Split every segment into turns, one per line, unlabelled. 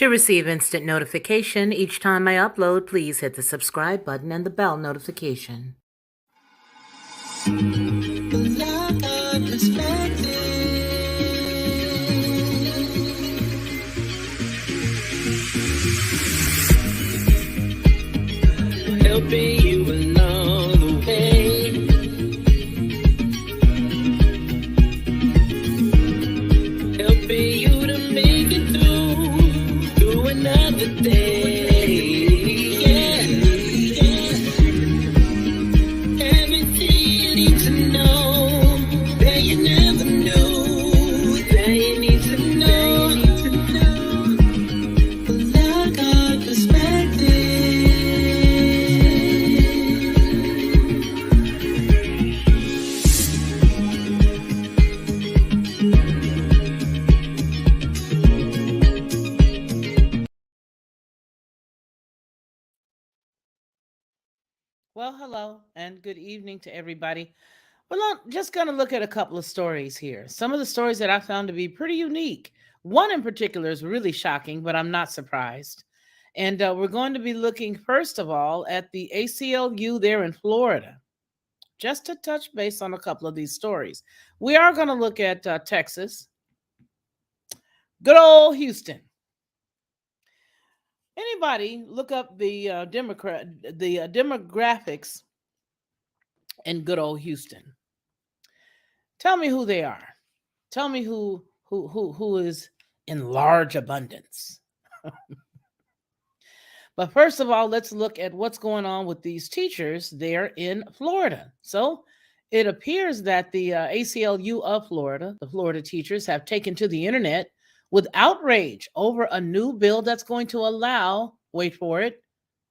To receive instant notification each time I upload, please hit the subscribe button and the bell notification.
Lockhart Perspective. Helping you along the way. Helping you to make it through another day. Yeah. Everything you need to know that you never knew that you need to know. Lockhart Perspective.
Well, hello and good evening to everybody. Well, I'm just going to look at a couple of stories here. Some of the stories that I found to be pretty unique. One in particular is really shocking, but I'm not surprised. And we're going to be looking, first of all, at the ACLU there in Florida, just to touch base on a couple of these stories. We are going to look at Texas, good old Houston. Anybody look up the demographics in good old Houston? Tell me who they are. Tell me who is in large abundance. But first of all, let's look at what's going on with these teachers there in Florida. So it appears that the ACLU of Florida, the Florida teachers, have taken to the internet with outrage over a new bill that's going to allow, wait for it,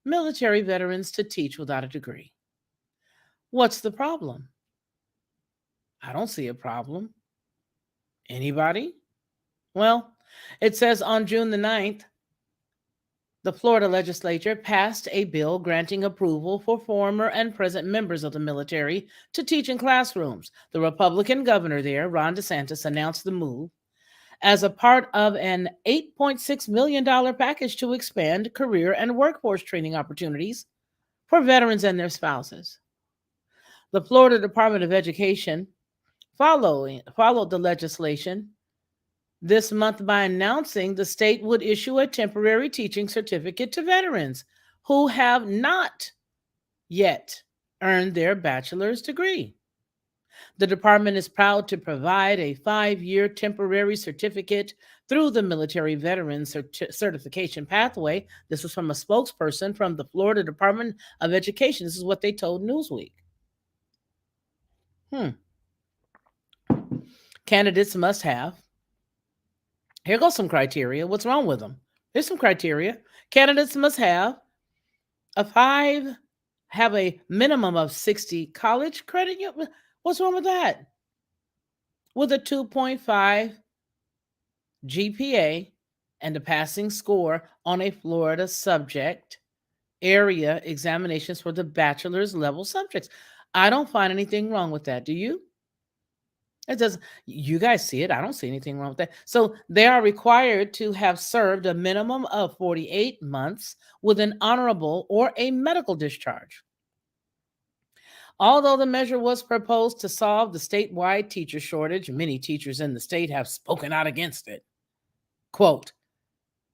military veterans to teach without a degree. What's the problem? I don't see a problem. Anybody? Well, it says on June the 9th, the Florida legislature passed a bill granting approval for former and present members of the military to teach in classrooms. The Republican governor there, Ron DeSantis, announced the move as a part of an $8.6 million package to expand career and workforce training opportunities for veterans and their spouses. The Florida Department of Education followed the legislation this month by announcing the state would issue a temporary teaching certificate to veterans who have not yet earned their bachelor's degree. The department is proud to provide a 5-year temporary certificate through the Military Veterans Certification Pathway. This was from a spokesperson from the Florida Department of Education. This is what they told Newsweek. Candidates must have. Here goes some criteria. What's wrong with them? Here's some criteria. Candidates must have a minimum of 60 college credit. What's wrong with that? With a 2.5 GPA and a passing score on a Florida subject area examinations for the bachelor's level subjects. I don't find anything wrong with that. Do you? It does. You guys see it. I don't see anything wrong with that. So they are required to have served a minimum of 48 months with an honorable or a medical discharge. Although the measure was proposed to solve the statewide teacher shortage, many teachers in the state have spoken out against it. Quote,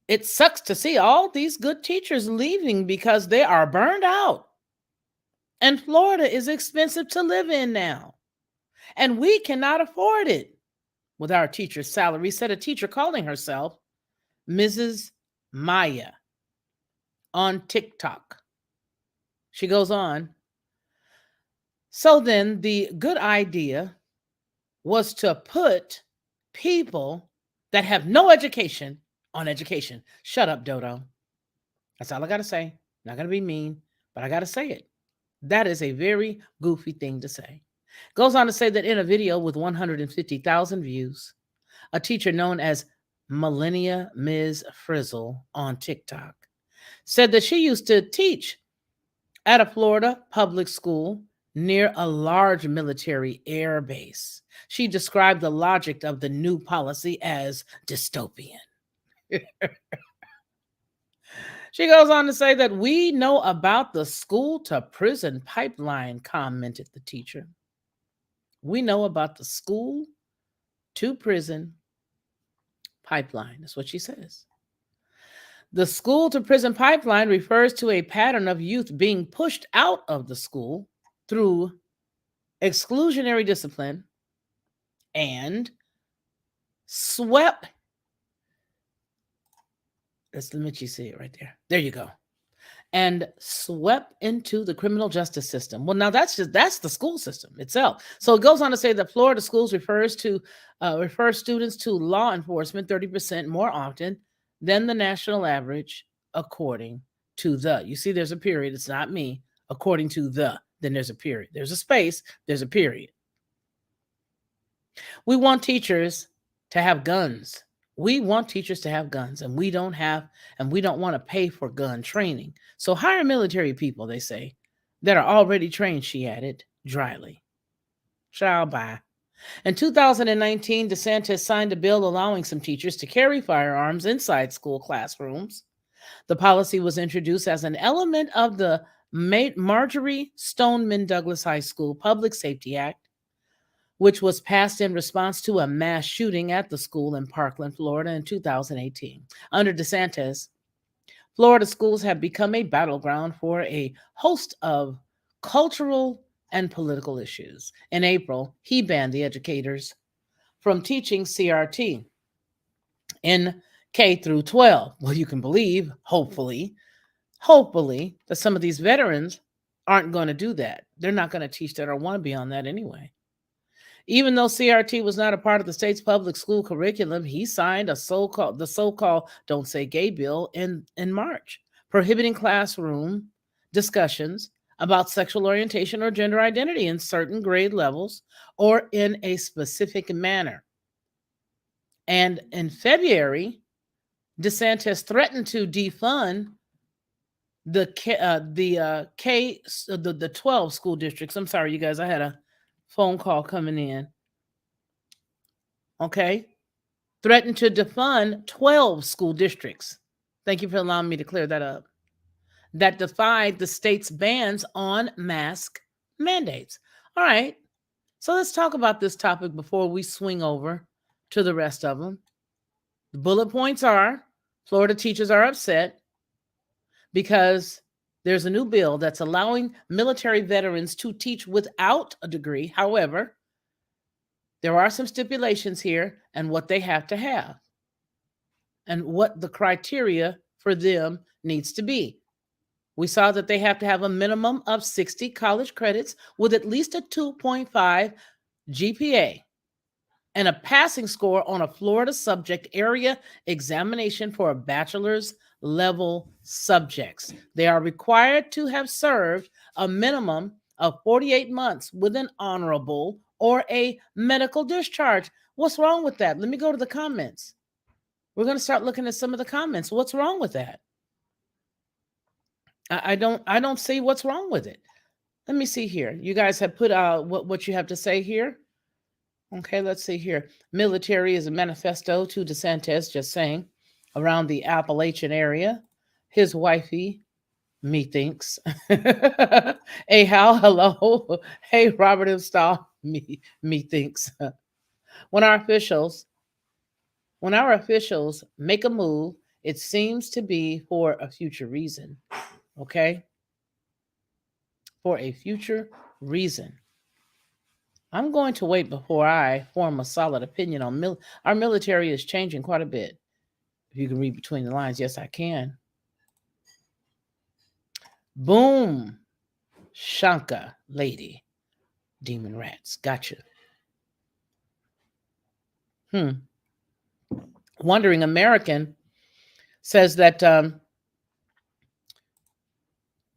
"It sucks to see all these good teachers leaving because they are burned out. And Florida is expensive to live in now. And we cannot afford it with our teacher's salary," said a teacher calling herself Mrs. Maya on TikTok. She goes on, "So then the good idea was to put people that have no education on education." Shut up, Dodo. That's all I got to say. Not going to be mean, but I got to say it. That is a very goofy thing to say. Goes on to say that in a video with 150,000 views, a teacher known as Millennia Ms. Frizzle on TikTok said that she used to teach at a Florida public school near a large military air base. She described the logic of the new policy as dystopian. She goes on to say that we know about the school to prison pipeline, commented the teacher. We know about the school to prison pipeline. That's what she says. The school to prison pipeline refers to a pattern of youth being pushed out of the school through exclusionary discipline and swept. Let me see it right there. There you go. And swept into the criminal justice system. Well, now that's the school system itself. So it goes on to say that Florida schools refer students to law enforcement 30% more often than the national average, according to the. You see, there's a period. It's not me. According to the. Then there's a period. There's a space. There's a period. We want teachers to have guns. We want teachers to have guns, and we don't want to pay for gun training. So hire military people, they say, that are already trained, she added dryly. Shall buy. In 2019, DeSantis signed a bill allowing some teachers to carry firearms inside school classrooms. The policy was introduced as an element of the Marjorie Stoneman Douglas High School Public Safety Act, which was passed in response to a mass shooting at the school in Parkland, Florida in 2018. Under DeSantis, Florida schools have become a battleground for a host of cultural and political issues. In April, he banned the educators from teaching CRT in K through 12. Well, you can believe, hopefully, that some of these veterans aren't going to do that. They're not going to teach that or want to be on that anyway. Even though CRT was not a part of the state's public school curriculum, he signed the so-called Don't Say Gay bill in March, prohibiting classroom discussions about sexual orientation or gender identity in certain grade levels or in a specific manner. And in February, DeSantis threatened to defund the 12 school districts. I'm sorry, you guys, I had a phone call coming in. Okay. Threatened to defund 12 school districts. Thank you for allowing me to clear that up. That defied the state's bans on mask mandates. All right. So let's talk about this topic before we swing over to the rest of them. The bullet points are Florida teachers are upset because there's a new bill that's allowing military veterans to teach without a degree. However, there are some stipulations here and what they have to have and what the criteria for them needs to be. We saw that they have to have a minimum of 60 college credits with at least a 2.5 GPA and a passing score on a Florida subject area examination for a bachelor's level subjects. They are required to have served a minimum of 48 months with an honorable or a medical discharge. What's wrong with that? Let me go to the comments. We're going to start looking at some of the comments. What's wrong with that? I don't see what's wrong with it. Let me see here. You guys have put what you have to say here. Okay, let's see here. Military is a manifesto to DeSantis, just saying, around the Appalachian area. His wifey, methinks. Hey, Hal, hello. Hey, Robert M. Stahl, methinks. When our officials make a move, it seems to be for a future reason. Okay? For a future reason. I'm going to wait before I form a solid opinion on our military is changing quite a bit. If you can read between the lines, yes, I can. Boom. Shanka, lady. Demon rats. Gotcha. Wandering American says that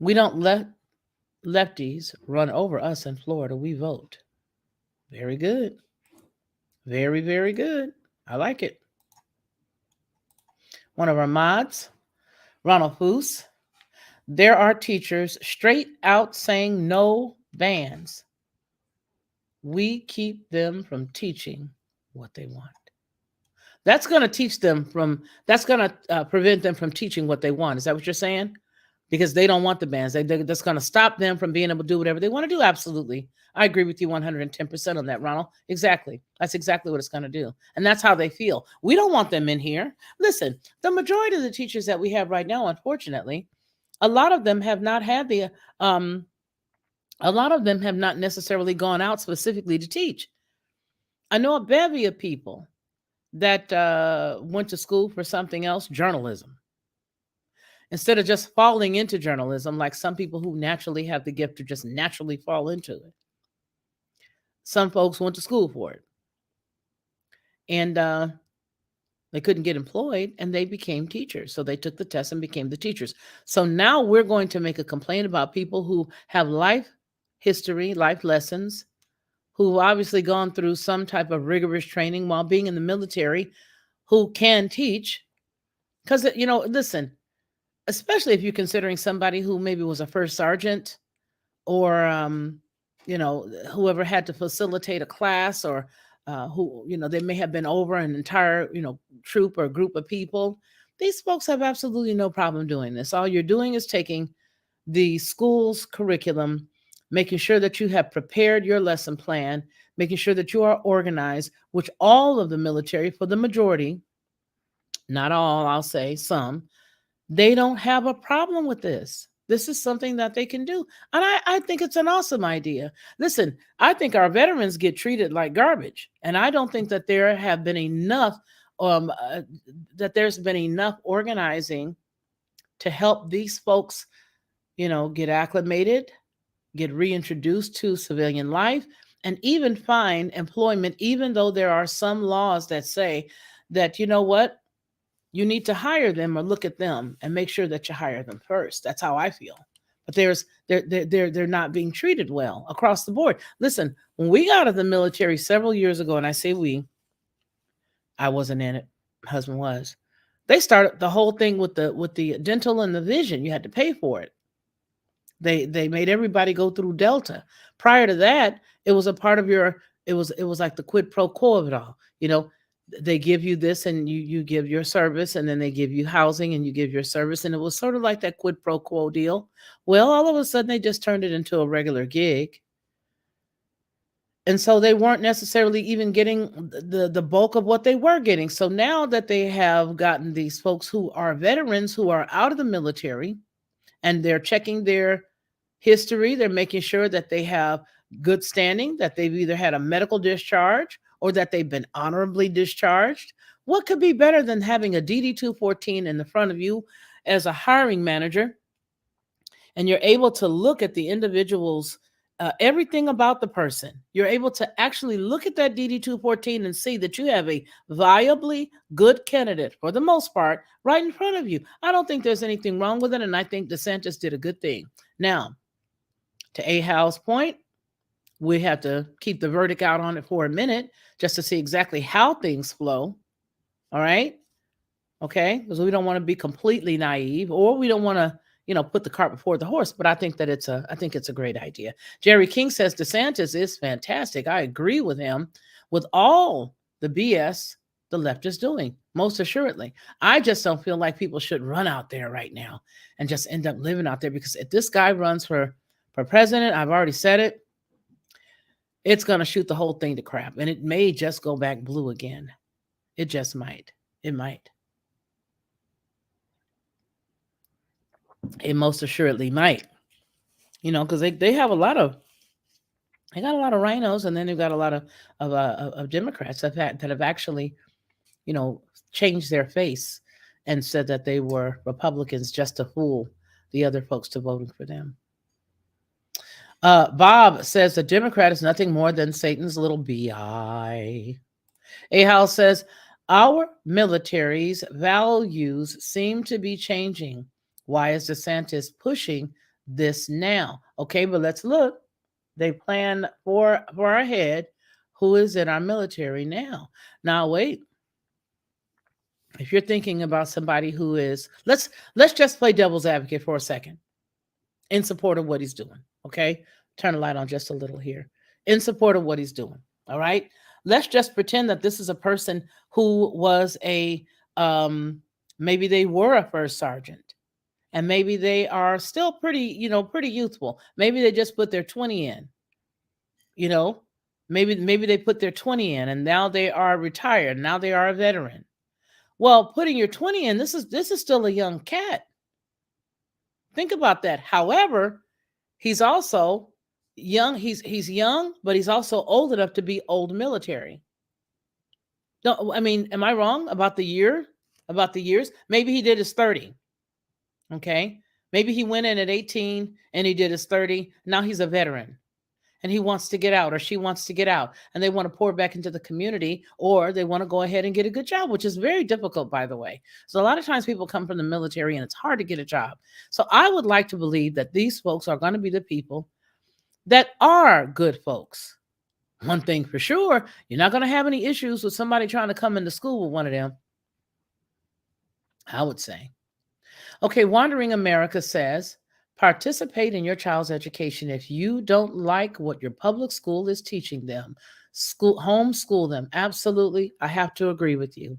we don't let lefties run over us in Florida. We vote. Very good. Very, very good. I like it. One of our mods, Ronald Foose. There are teachers straight out saying no bans. We keep them from teaching what they want. That's going to teach them from, that's going to prevent them from teaching what they want. Is that what you're saying? Because they don't want the bans. That's going to stop them from being able to do whatever they want to do. Absolutely. I agree with you 110% on that, Ronald. Exactly. That's exactly what it's going to do. And that's how they feel. We don't want them in here. Listen, the majority of the teachers that we have right now, unfortunately, a lot of them have not had the, a lot of them have not necessarily gone out specifically to teach. I know a bevy of people that went to school for something else, journalism. Instead of just falling into journalism, like some people who naturally have the gift to just naturally fall into it. Some folks went to school for it. And they couldn't get employed and they became teachers. So they took the test and became the teachers. So now we're going to make a complaint about people who have life history, life lessons, who've obviously gone through some type of rigorous training while being in the military, who can teach. Because, listen, especially if you're considering somebody who maybe was a first sergeant or, whoever had to facilitate a class, or who, they may have been over an entire, troop or group of people. These folks have absolutely no problem doing this. All you're doing is taking the school's curriculum, making sure that you have prepared your lesson plan, making sure that you are organized, which all of the military, for the majority, not all, I'll say some, they don't have a problem with this. This is something that they can do. And I think it's an awesome idea. Listen, I think our veterans get treated like garbage. And I don't think that there have been enough, that there's been enough organizing to help these folks, get acclimated, get reintroduced to civilian life, and even find employment, even though there are some laws that say that, what? You need to hire them or look at them and make sure that you hire them first. That's how I feel. But they're not being treated well across the board. Listen, when we got out of the military several years ago, and I say we, I wasn't in it, my husband was. They started the whole thing with the dental and the vision. You had to pay for it. They made everybody go through Delta. Prior to that, it was a part of your, it was like the quid pro quo of it all. They give you this and you give your service, and then they give you housing and you give your service. And it was sort of like that quid pro quo deal. Well, all of a sudden they just turned it into a regular gig. And so they weren't necessarily even getting the bulk of what they were getting. So now that they have gotten these folks who are veterans, who are out of the military, and they're checking their history, they're making sure that they have good standing, that they've either had a medical discharge or that they've been honorably discharged. What could be better than having a DD 214 in the front of you as a hiring manager, and you're able to look at the individual's everything about the person. You're able to actually look at that DD 214 and see that you have a viably good candidate, for the most part, right in front of you. I don't think there's anything wrong with it, and I think DeSantis did a good thing. Now, to Ahal's point, we have to keep the verdict out on it for a minute just to see exactly how things flow. All right. Okay. Because we don't want to be completely naive, or we don't want to, put the cart before the horse. But I think that it's a great idea. Jerry King says DeSantis is fantastic. I agree with him with all the BS the left is doing, most assuredly. I just don't feel like people should run out there right now and just end up living out there, because if this guy runs for president, I've already said it, it's going to shoot the whole thing to crap. And it may just go back blue again. It just might. It might. It most assuredly might. Because they have they got a lot of rhinos, and then they've got a lot of Democrats that have actually, changed their face and said that they were Republicans just to fool the other folks to voting for them. Bob says the Democrat is nothing more than Satan's little bi. Ahal says our military's values seem to be changing. Why is DeSantis pushing this now? Okay, but let's look. They plan for ahead. Who is in our military now? Now wait. If you're thinking about somebody who is, let's just play devil's advocate for a second in support of what he's doing. Okay, turn the light on just a little here. In support of what he's doing. All right. let's just pretend that this is a person who was a maybe they were a first sergeant, and maybe they are still pretty youthful. Maybe they just put their 20 in, you know. Maybe they put their 20 in and now they are retired. Now they are a veteran. Well, putting your 20 in, this is still a young cat. Think about that. However, he's also young. He's young, but he's also old enough to be old military. No, I mean, am I wrong about the year? About the years? Maybe he did his 30. Okay. Maybe he went in at 18 and he did his 30. Now he's a veteran and he wants to get out, or she wants to get out, and they want to pour back into the community, or they want to go ahead and get a good job, which is very difficult, by the way. So a lot of times people come from the military and it's hard to get a job. So I would like to believe that these folks are going to be the people that are good folks. One thing for sure, you're not going to have any issues with somebody trying to come into school with one of them, I would say. Okay, Wandering America says, participate in your child's education. If you don't like what your public school is teaching them, homeschool them. Absolutely, I have to agree with you.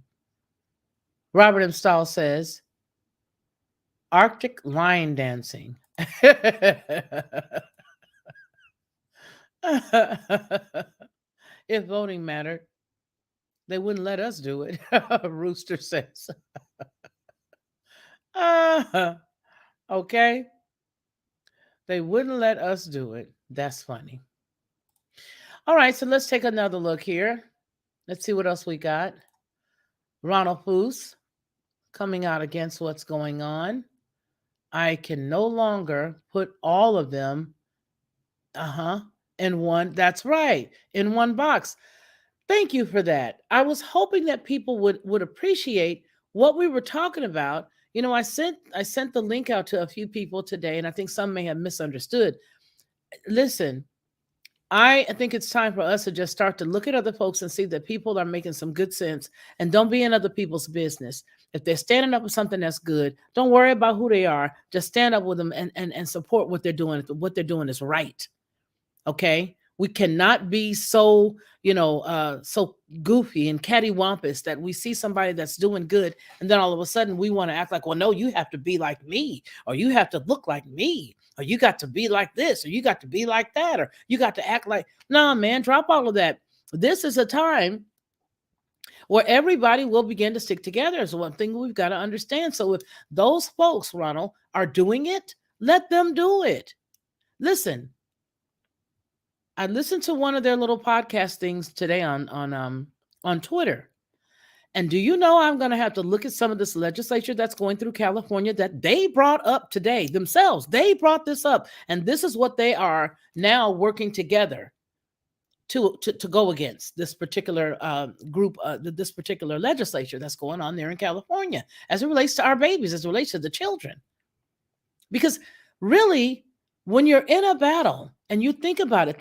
Robert M. Stahl says, Arctic line dancing. If voting mattered, they wouldn't let us do it. Rooster says. Okay. They wouldn't let us do it. That's funny. All right, so let's take another look here. Let's see what else we got. Ronald Foos coming out against what's going on. I can no longer put all of them in one. That's right, in one box. Thank you for that. I was hoping that people would appreciate what we were talking about. You know, I sent the link out to a few people today, and I think some may have misunderstood. Listen, I think it's time for us to just start to look at other folks and see that people are making some good sense, and don't be in other people's business. If they're standing up with something that's good, don't worry about who they are. Just stand up with them and support what they're doing. What they're doing is right. Okay. We cannot be so, so goofy and cattywampus that we see somebody that's doing good, and then all of a sudden we want to act like, well, no, you have to be like me, or you have to look like me, or you got to be like this, or you got to be like that, or you got to act like, no, man, drop all of that. This is a time where everybody will begin to stick together. Is one thing we've got to understand. So if those folks, Ronald, are doing it, let them do it. Listen, I listened to one of their little podcast things today on Twitter. And do you know, I'm going to have to look at some of this legislature that's going through California that they brought up today themselves. They brought this up, and this is what they are now working together to go against this particular group, this particular legislature that's going on there in California, as it relates to our babies, as it relates to the children. Because really, when you're in a battle and you think about it.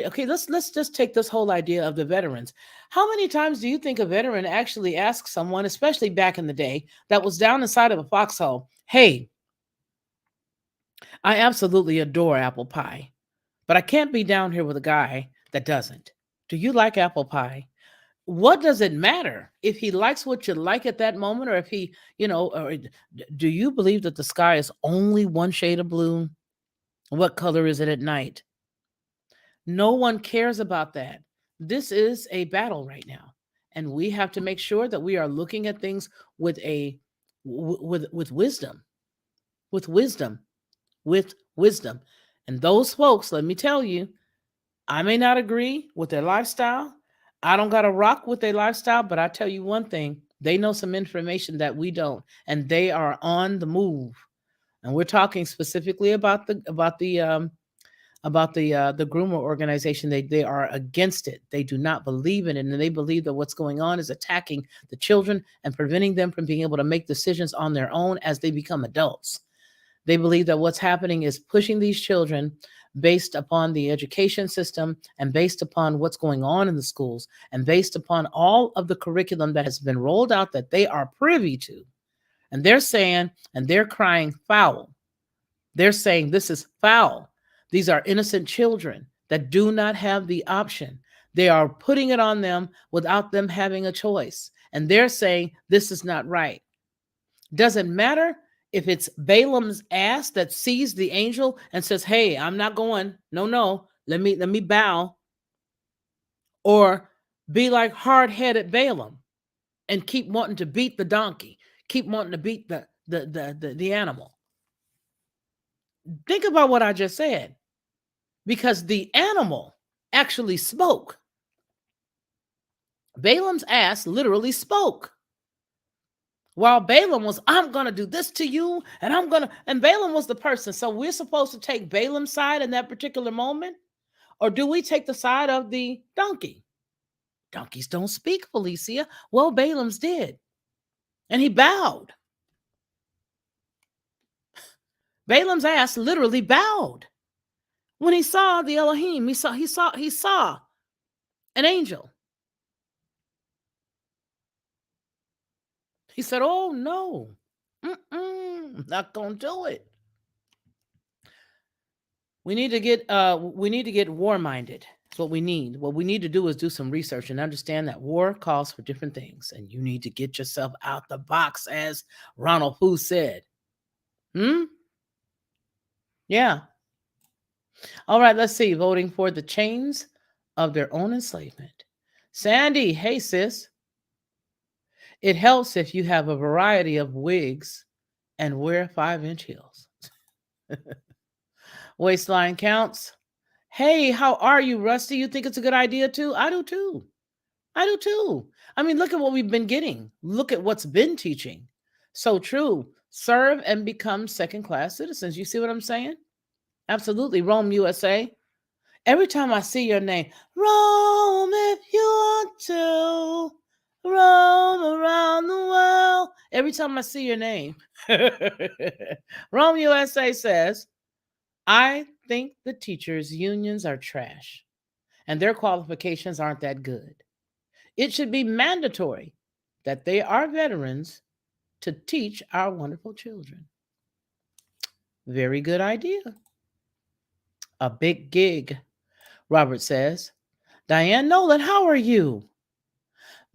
Okay, let's just take this whole idea of the veterans. How many times do you think a veteran actually asks someone, especially back in the day, that was down inside of a foxhole, hey, I absolutely adore apple pie, but I can't be down here with a guy that doesn't. Do you like apple pie? What does it matter if he likes what you like at that moment, or if he, or do you believe that the sky is only one shade of blue? What color is it at night? No one cares about that. This is a battle right now, and we have to make sure that we are looking at things with wisdom, with wisdom, with wisdom. And those folks, let me tell you, I may not agree with their lifestyle. I don't got to rock with their lifestyle, but I tell you one thing, they know some information that we don't, and they are on the move. And we're talking specifically about the groomer organization. They are against it. They do not believe in it, and they believe that what's going on is attacking the children and preventing them from being able to make decisions on their own as they become adults. They believe that what's happening is pushing these children based upon the education system and based upon what's going on in the schools and based upon all of the curriculum that has been rolled out that they are privy to. And they're saying, and they're crying foul. They're saying this is foul. These are innocent children that do not have the option. They are putting it on them without them having a choice. And they're saying this is not right. Doesn't matter if it's Balaam's ass that sees the angel and says, "Hey, I'm not going. No, no. Let me bow," or be like hard-headed Balaam and keep wanting to beat the donkey, keep wanting to beat the animal. Think about what I just said, because the animal actually spoke. Balaam's ass literally spoke. While Balaam was, "I'm going to do this to you, and and Balaam was the person. So we're supposed to take Balaam's side in that particular moment? Or do we take the side of the donkey? Donkeys don't speak, Felicia. Well, Balaam's did. And he bowed. Balaam's ass literally bowed. When he saw the Elohim, he saw an angel. He said, "Oh no, not gonna do it." We need to get war minded. That's what we need. What we need to do is do some research and understand that war calls for different things, and you need to get yourself out the box, as Ronald Pooh said. Yeah. All right. Let's see. Voting for the chains of their own enslavement. Sandy, hey sis. It helps if you have a variety of wigs and wear 5-inch heels. Waistline counts. Hey, how are you, Rusty? You think it's a good idea too? I do too. I do too. I mean, look at what we've been getting. Look at what's been teaching. So true. Serve and become second-class citizens. You see what I'm saying? Absolutely. Rome, USA. Every time I see your name, Rome, if you want to, roam around the world. Every time I see your name, Rome, USA says, I think the teachers' unions are trash and their qualifications aren't that good. It should be mandatory that they are veterans to teach our wonderful children. Very good idea. A big gig, Robert says. Diane Nolan, how are you?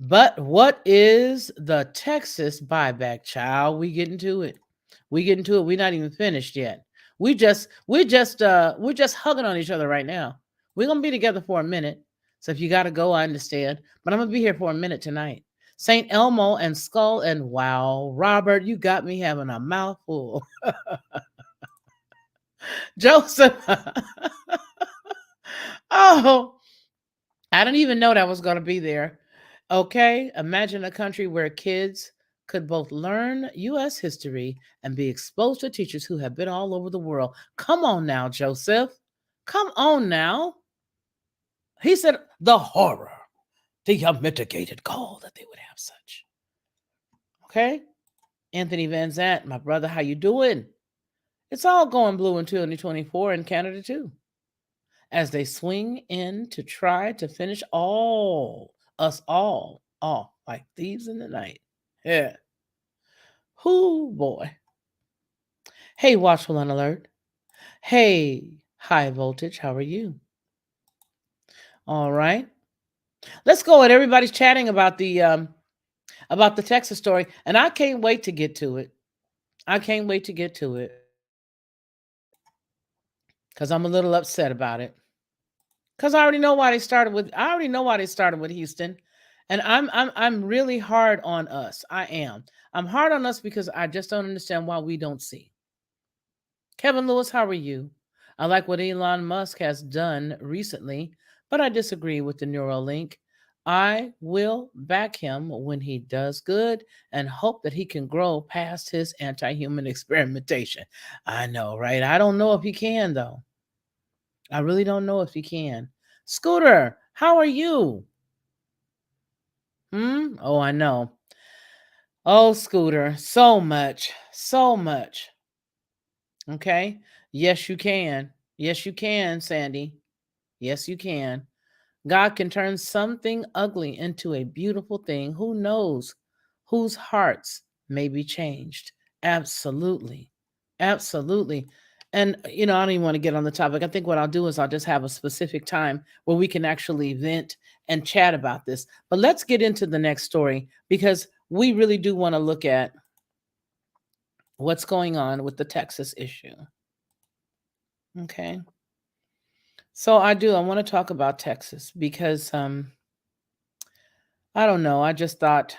But what is the Texas buyback, child? We getting to it. We getting to it. We're not even finished yet. We're just hugging on each other right now. We're gonna be together for a minute. So if you gotta go, I understand. But I'm gonna be here for a minute tonight. St. Elmo and Skull, and wow, Robert, you got me having a mouthful. Joseph. Oh, I didn't even know that was going to be there. Okay, imagine a country where kids could both learn U.S. history and be exposed to teachers who have been all over the world. Come on now, Joseph. Come on now. He said the horror, the unmitigated gall that they would have such. Okay, Anthony Van Zant, my brother, how you doing? It's all going blue in 2024 in Canada too, as they swing in to try to finish us all off like thieves in the night. Yeah. Whoo boy. Hey, Watchful and Alert. Hey, High Voltage, how are you? All right. Let's go. And everybody's chatting about the Texas story, and I can't wait to get to it. I can't wait to get to it because I'm a little upset about it. Because I already know why they started with. I already know why they started with Houston, and I'm really hard on us. I am. I'm hard on us because I just don't understand why we don't see. Kevin Lewis, how are you? I like what Elon Musk has done recently, but I disagree with the Neuralink. I will back him when he does good and hope that he can grow past his anti-human experimentation. I know, right? I don't know if he can, though. I really don't know if he can. Scooter, how are you? Oh, I know. Oh, Scooter, so much, so much. Okay. Yes, you can. Yes, you can, Sandy. Yes, you can. God can turn something ugly into a beautiful thing. Who knows whose hearts may be changed? Absolutely. Absolutely. And, I don't even want to get on the topic. I think what I'll do is I'll just have a specific time where we can actually vent and chat about this. But let's get into the next story because we really do want to look at what's going on with the Texas issue. Okay. So I want to talk about Texas because I don't know. I just thought,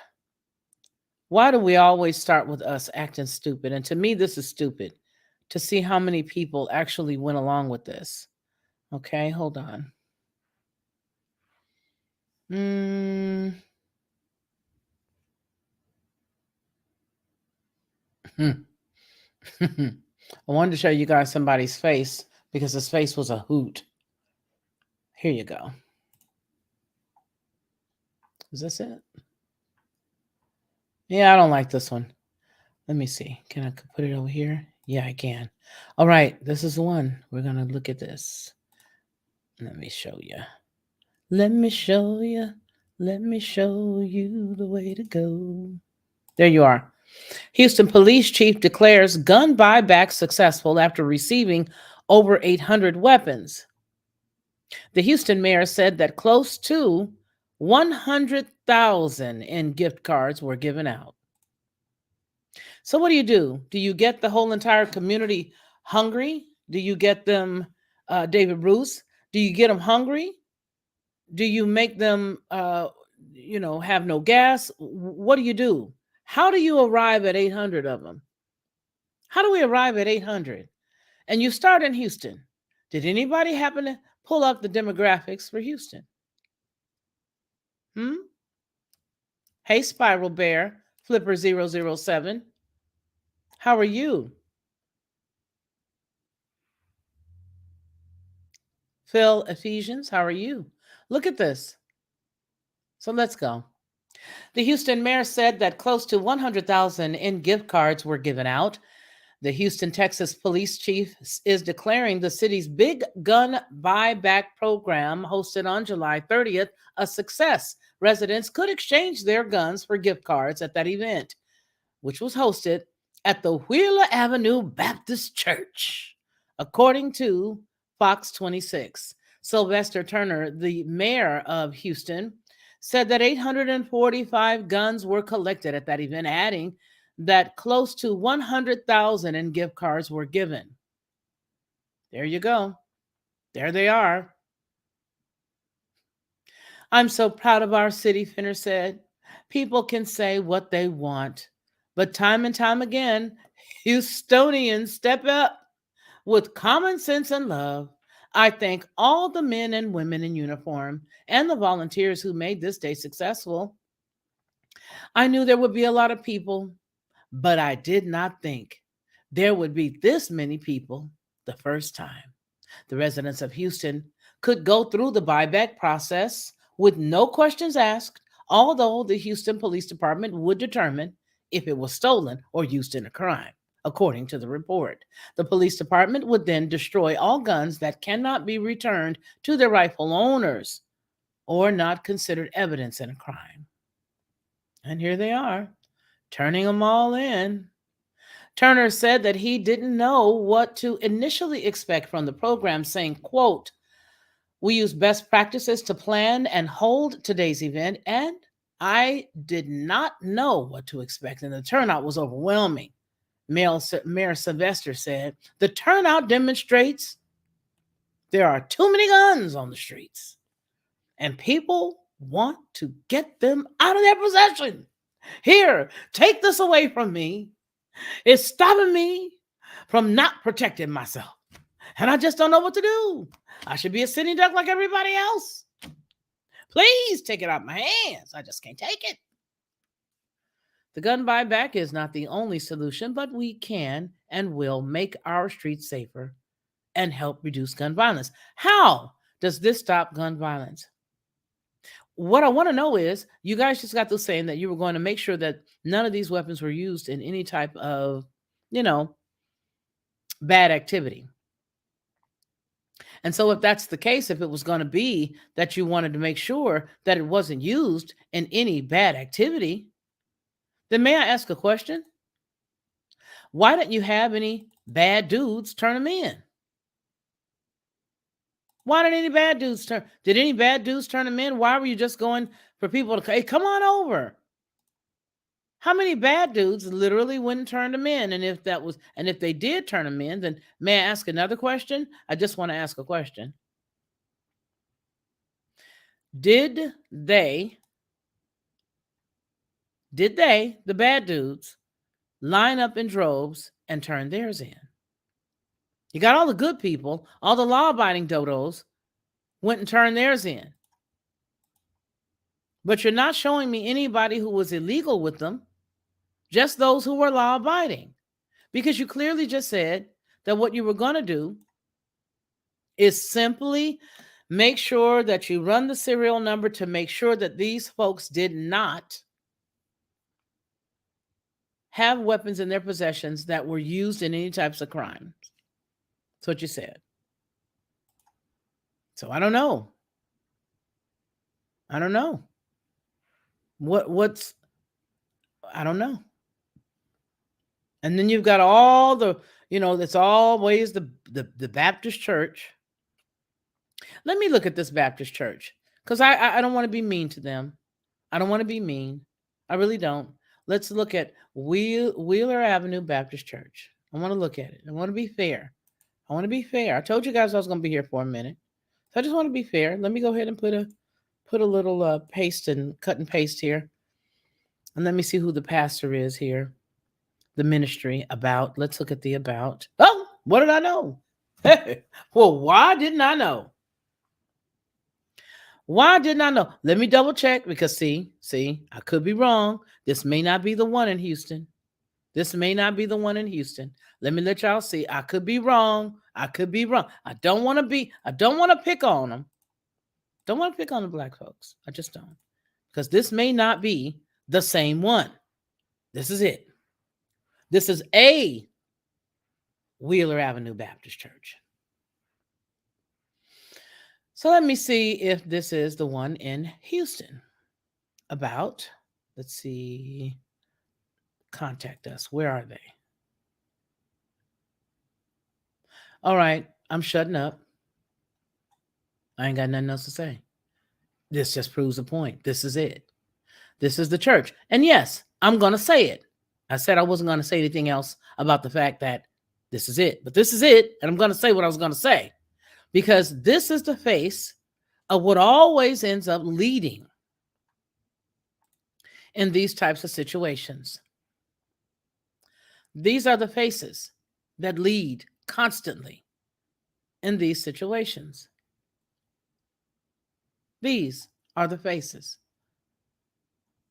why do we always start with us acting stupid? And to me, this is stupid to see how many people actually went along with this. Okay, hold on. Mm. I wanted to show you guys somebody's face because his face was a hoot. Here you go. Is this it? Yeah, I don't like this one. Let me see. Can I put it over here? Yeah, I can. All right, this is the one. We're going to look at this. Let me show you. Let me show you. Let me show you the way to go. There you are. Houston police chief declares gun buyback successful after receiving over 800 weapons. The Houston mayor said that close to 100,000 in gift cards were given out. So what do? Do you get the whole entire community hungry? Do you get them, David Bruce? Do you get them hungry? Do you make them, have no gas? What do you do? How do you arrive at 800 of them? How do we arrive at 800? And you start in Houston. Did anybody happen to pull up the demographics for Houston? Hey, Spiral Bear, Flipper 007. How are you? Phil Ephesians, how are you? Look at this. So let's go. The Houston mayor said that close to 100,000 in gift cards were given out. The Houston, Texas police chief is declaring the city's big gun buyback program, hosted on July 30th, a success. Residents could exchange their guns for gift cards at that event, which was hosted at the Wheeler Avenue Baptist Church, according to Fox 26. Sylvester Turner, the mayor of Houston, said that 845 guns were collected at that event, adding that close to 100,000 in gift cards were given. There you go. There they are. I'm so proud of our city, Finner said. People can say what they want, but time and time again, Houstonians step up with common sense and love. I thank all the men and women in uniform and the volunteers who made this day successful. I knew there would be a lot of people, but I did not think there would be this many people the first time. The residents of Houston could go through the buyback process with no questions asked, although the Houston Police Department would determine if it was stolen or used in a crime. According to the report, the police department would then destroy all guns that cannot be returned to their rightful owners or not considered evidence in a crime. And here they are, turning them all in. Turner said that he didn't know what to initially expect from the program, saying, quote, "We use best practices to plan and hold today's event, and I did not know what to expect, and the turnout was overwhelming." Mayor Sylvester said, "The turnout demonstrates there are too many guns on the streets, and people want to get them out of their possession. Here, take this away from me. It's stopping me from not protecting myself. And I just don't know what to do. I should be a sitting duck like everybody else. Please take it out of my hands. I just can't take it." The gun buyback is not the only solution, but we can and will make our streets safer and help reduce gun violence. How does this stop gun violence? What I want to know is, you guys just got through saying that you were going to make sure that none of these weapons were used in any type of, bad activity. And so if that's the case, if it was going to be that you wanted to make sure that it wasn't used in any bad activity, then may I ask a question? Why didn't you have any bad dudes turn them in? Why did any bad dudes turn? Did any bad dudes turn them in? Why were you just going for people to, hey, come on over? How many bad dudes literally wouldn't turn them in? And if they did turn them in, then may I ask another question? I just want to ask a question. Did they, the bad dudes, line up in droves and turn theirs in? You got all the good people, all the law-abiding dodos went and turned theirs in. But you're not showing me anybody who was illegal with them, just those who were law-abiding. Because you clearly just said that what you were going to do is simply make sure that you run the serial number to make sure that these folks did not have weapons in their possessions that were used in any types of crimes. That's what you said. So I don't know. I don't know. What's I don't know. And then you've got all the, it's always the Baptist church. Let me look at this Baptist church, because I don't want to be mean to them. I don't want to be mean. I really don't. Let's look at Wheeler Avenue Baptist Church. I want to look at it. I want to be fair. I told you guys I was going to be here for a minute. So I just want to be fair. Let me go ahead and put a little paste and cut and paste here. And let me see who the pastor is here. The ministry about. Let's look at the about. Oh, what did I know? Well, why didn't I know? Why didn't I know? Let me double check, because see, I could be wrong. This may not be the one in Houston. Let me let y'all see. I could be wrong. I don't want to pick on them. Don't want to pick on the black folks. I just don't. Because this may not be the same one. This is it. This is a Wheeler Avenue Baptist Church. So let me see if this is the one in Houston. About, let's see, contact us. Where are they? All right, I'm shutting up. I ain't got nothing else to say. This just proves a point. This is it. This is the church. And yes, I'm going to say it. I said I wasn't going to say anything else about the fact that this is it. But this is it, and I'm going to say what I was going to say. Because this is the face of what always ends up leading in these types of situations. These are the faces that lead constantly in these situations. These are the faces.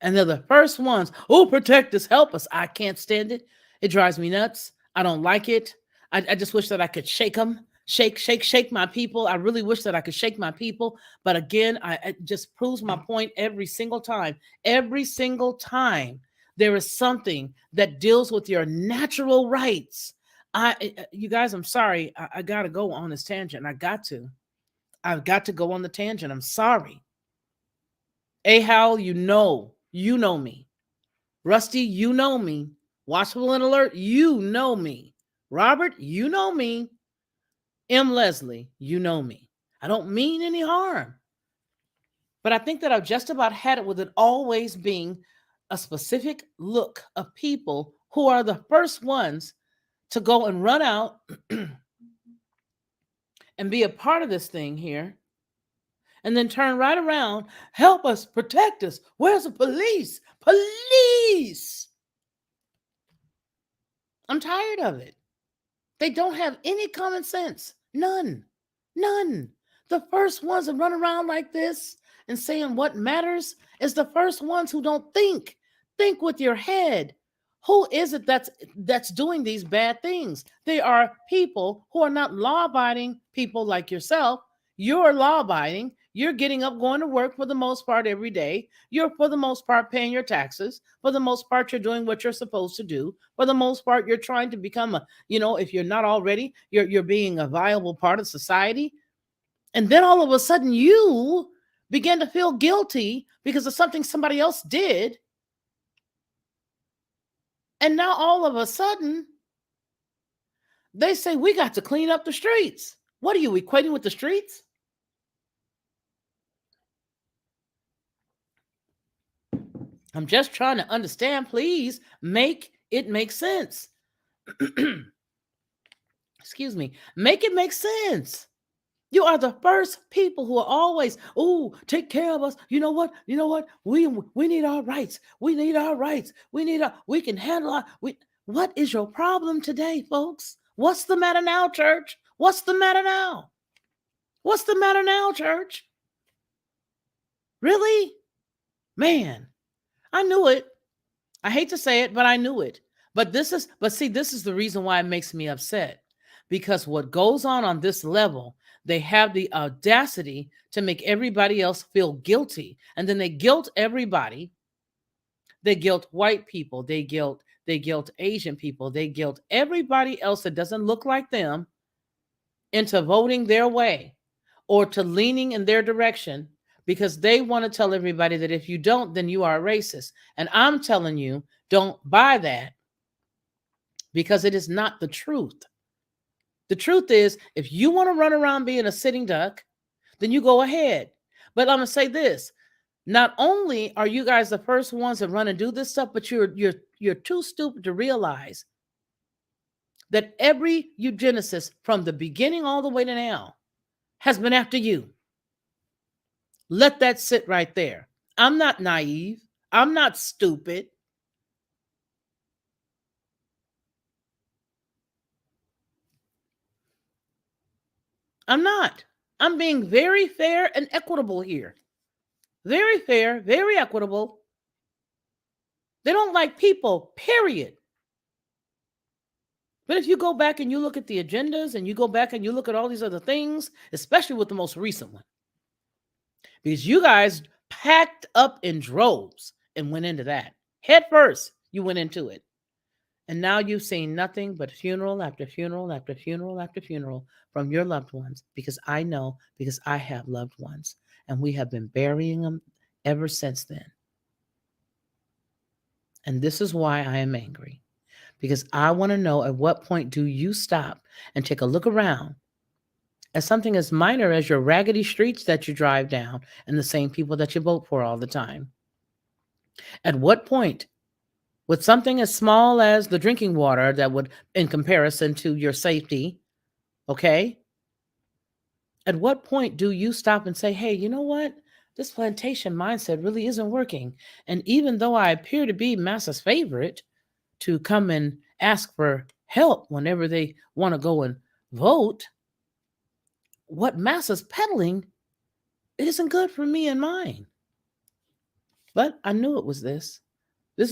And they're the first ones. Oh, protect us, help us. I can't stand it. It drives me nuts. I don't like it. I just wish that I could shake them. Shake my people. I really wish that I could shake my people. But again, it just proves my point every single time. Every single time there is something that deals with your natural rights. You guys, I'm sorry. I got to go on this tangent. I've got to go on the tangent. I'm sorry. Ahal, you know me. Rusty, you know me. Watchful and Alert, you know me. Robert, you know me. M. Leslie, you know me. I don't mean any harm. But I think that I've just about had it with it always being a specific look of people who are the first ones to go and run out and be a part of this thing here. And then turn right around, help us, protect us. Where's the police? Police! I'm tired of it. They don't have any common sense. None. The first ones that run around like this and saying what matters is the first ones who don't think. Think with your head. Who is it that's doing these bad things? They are people who are not law-abiding people like yourself. You're law-abiding. You're getting up, going to work for the most part every day. You're, for the most part, paying your taxes. For the most part, you're doing what you're supposed to do. For the most part, you're trying to become if you're not already, you're being a viable part of society. And then all of a sudden, you begin to feel guilty because of something somebody else did. And now all of a sudden, They say we got to clean up the streets. What are you equating with the streets? I'm just trying to understand. Please make it make sense. Excuse me. Make it make sense. You are the first people who are always, oh, take care of us. You know what? You know what? We need our rights. We need our rights. We can handle what is your problem today, folks? What's the matter now, church? What's the matter now? What's the matter now, church? Really? Man, I knew it. I hate to say it, but I knew it. But this is the reason why it makes me upset. Because what goes on this level, they have the audacity to make everybody else feel guilty. And then they guilt everybody. They guilt white people. They guilt Asian people. They guilt everybody else that doesn't look like them into voting their way or to leaning in their direction, because they want to tell everybody that if you don't, then you are a racist. And I'm telling you, don't buy that, because it is not the truth. The truth is, if you want to run around being a sitting duck, then you go ahead. But I'm going to say this. Not only are you guys the first ones that run and do this stuff, but you're too stupid to realize that every eugenicist from the beginning all the way to now has been after you. Let that sit right there. I'm not naive. I'm not stupid. I'm not. I'm being very fair and equitable here. Very fair, very equitable. They don't like people, period. But if you go back and you look at the agendas and you go back and you look at all these other things, especially with the most recent one, because you guys packed up in droves and went into that. Head first, you went into it. And now you've seen nothing but funeral after funeral after funeral after funeral from your loved ones, because I know, because I have loved ones, and we have been burying them ever since then. And this is why I am angry, because I want to know, at what point do you stop and take a look around at something as minor as your raggedy streets that you drive down and the same people that you vote for all the time? At what point, with something as small as the drinking water that would, in comparison to your safety, okay? At what point do you stop and say, hey, you know what? This plantation mindset really isn't working. And even though I appear to be Massa's favorite to come and ask for help whenever they want to go and vote, what Massa's peddling, it isn't good for me and mine. But I knew it was this.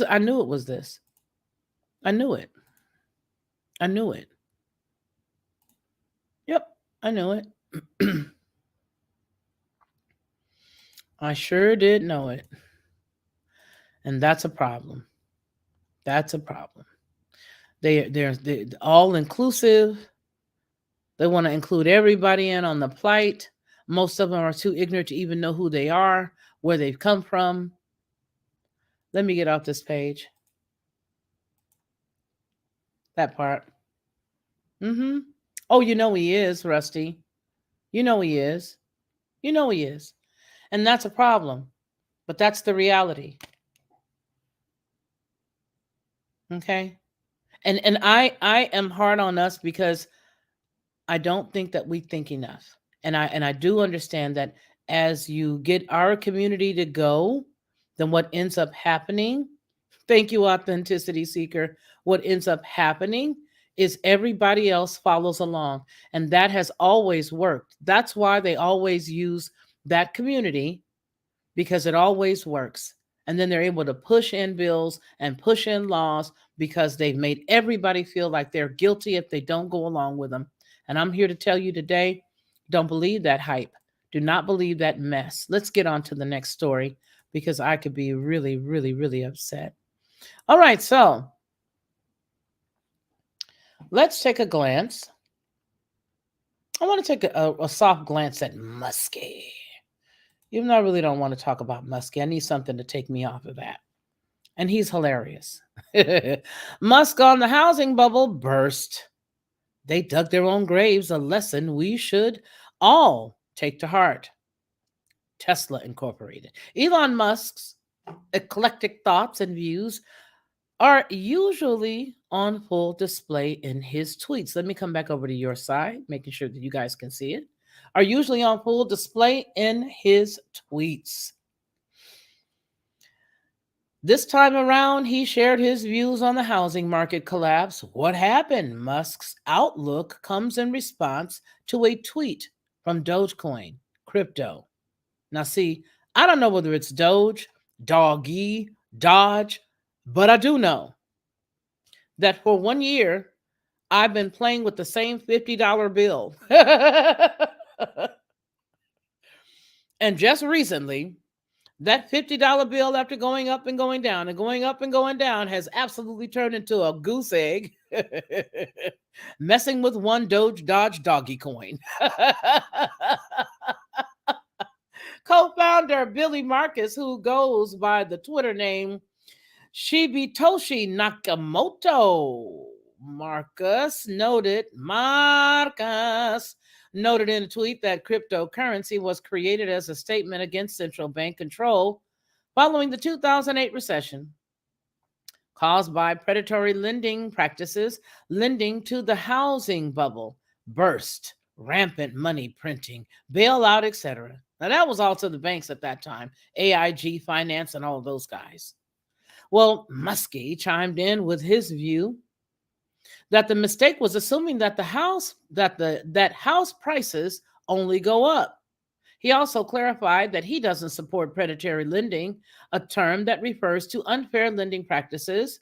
I knew it was this. I knew it. I knew it. Yep, I knew it. I sure did know it. And that's a problem. That's a problem. They're all inclusive. They want to include everybody in on the plight. Most of them are too ignorant to even know who they are, where they've come from. Let me get off this page. That part. Oh, you know he is, Rusty. You know he is. You know he is. And that's a problem. But that's the reality. Okay? And I am hard on us because I don't think that we think enough. And I do understand that as you get our community to go, then what ends up happening, thank you, authenticity seeker, what ends up happening is everybody else follows along. And that has always worked. That's why they always use that community, because it always works. And then they're able to push in bills and push in laws because they've made everybody feel like they're guilty if they don't go along with them. And I'm here to tell you today, don't believe that hype. Do not believe that mess. Let's get on to the next story, because I could be really, really, really upset. All right, so let's take a glance. I want to take a soft glance at Muskie. Even though I really don't want to talk about Muskie, I need something to take me off of that. And he's hilarious. Musk on the housing bubble burst. They dug their own graves, a lesson we should all take to heart. Tesla Incorporated. Elon Musk's eclectic thoughts and views are usually on full display in his tweets. Let me come back over to your side, making sure that you guys can see it. Are usually on full display in his tweets. This time around, he shared his views on the housing market collapse. What happened? Musk's outlook comes in response to a tweet from Dogecoin, crypto. Now, see, I don't know whether it's Doge, Doggy, Dodge, but I do know that for 1 year, I've been playing with the same $50 bill. And just recently, that $50 bill, after going up and going down and going up and going down, has absolutely turned into a goose egg, messing with one Doge Dodge Doggy coin. Co-founder Billy Marcus, who goes by the Twitter name Shibitoshi Nakamoto, Marcus noted in a tweet that cryptocurrency was created as a statement against central bank control following the 2008 recession caused by predatory lending practices. Lending to the housing bubble burst, rampant money printing, bailout, etc. Now, that was all to the banks at that time, AIG Finance and all those guys. Well, Muskie chimed in with his view that the mistake was assuming that house prices only go up. He also clarified that he doesn't support predatory lending, a term that refers to unfair lending practices,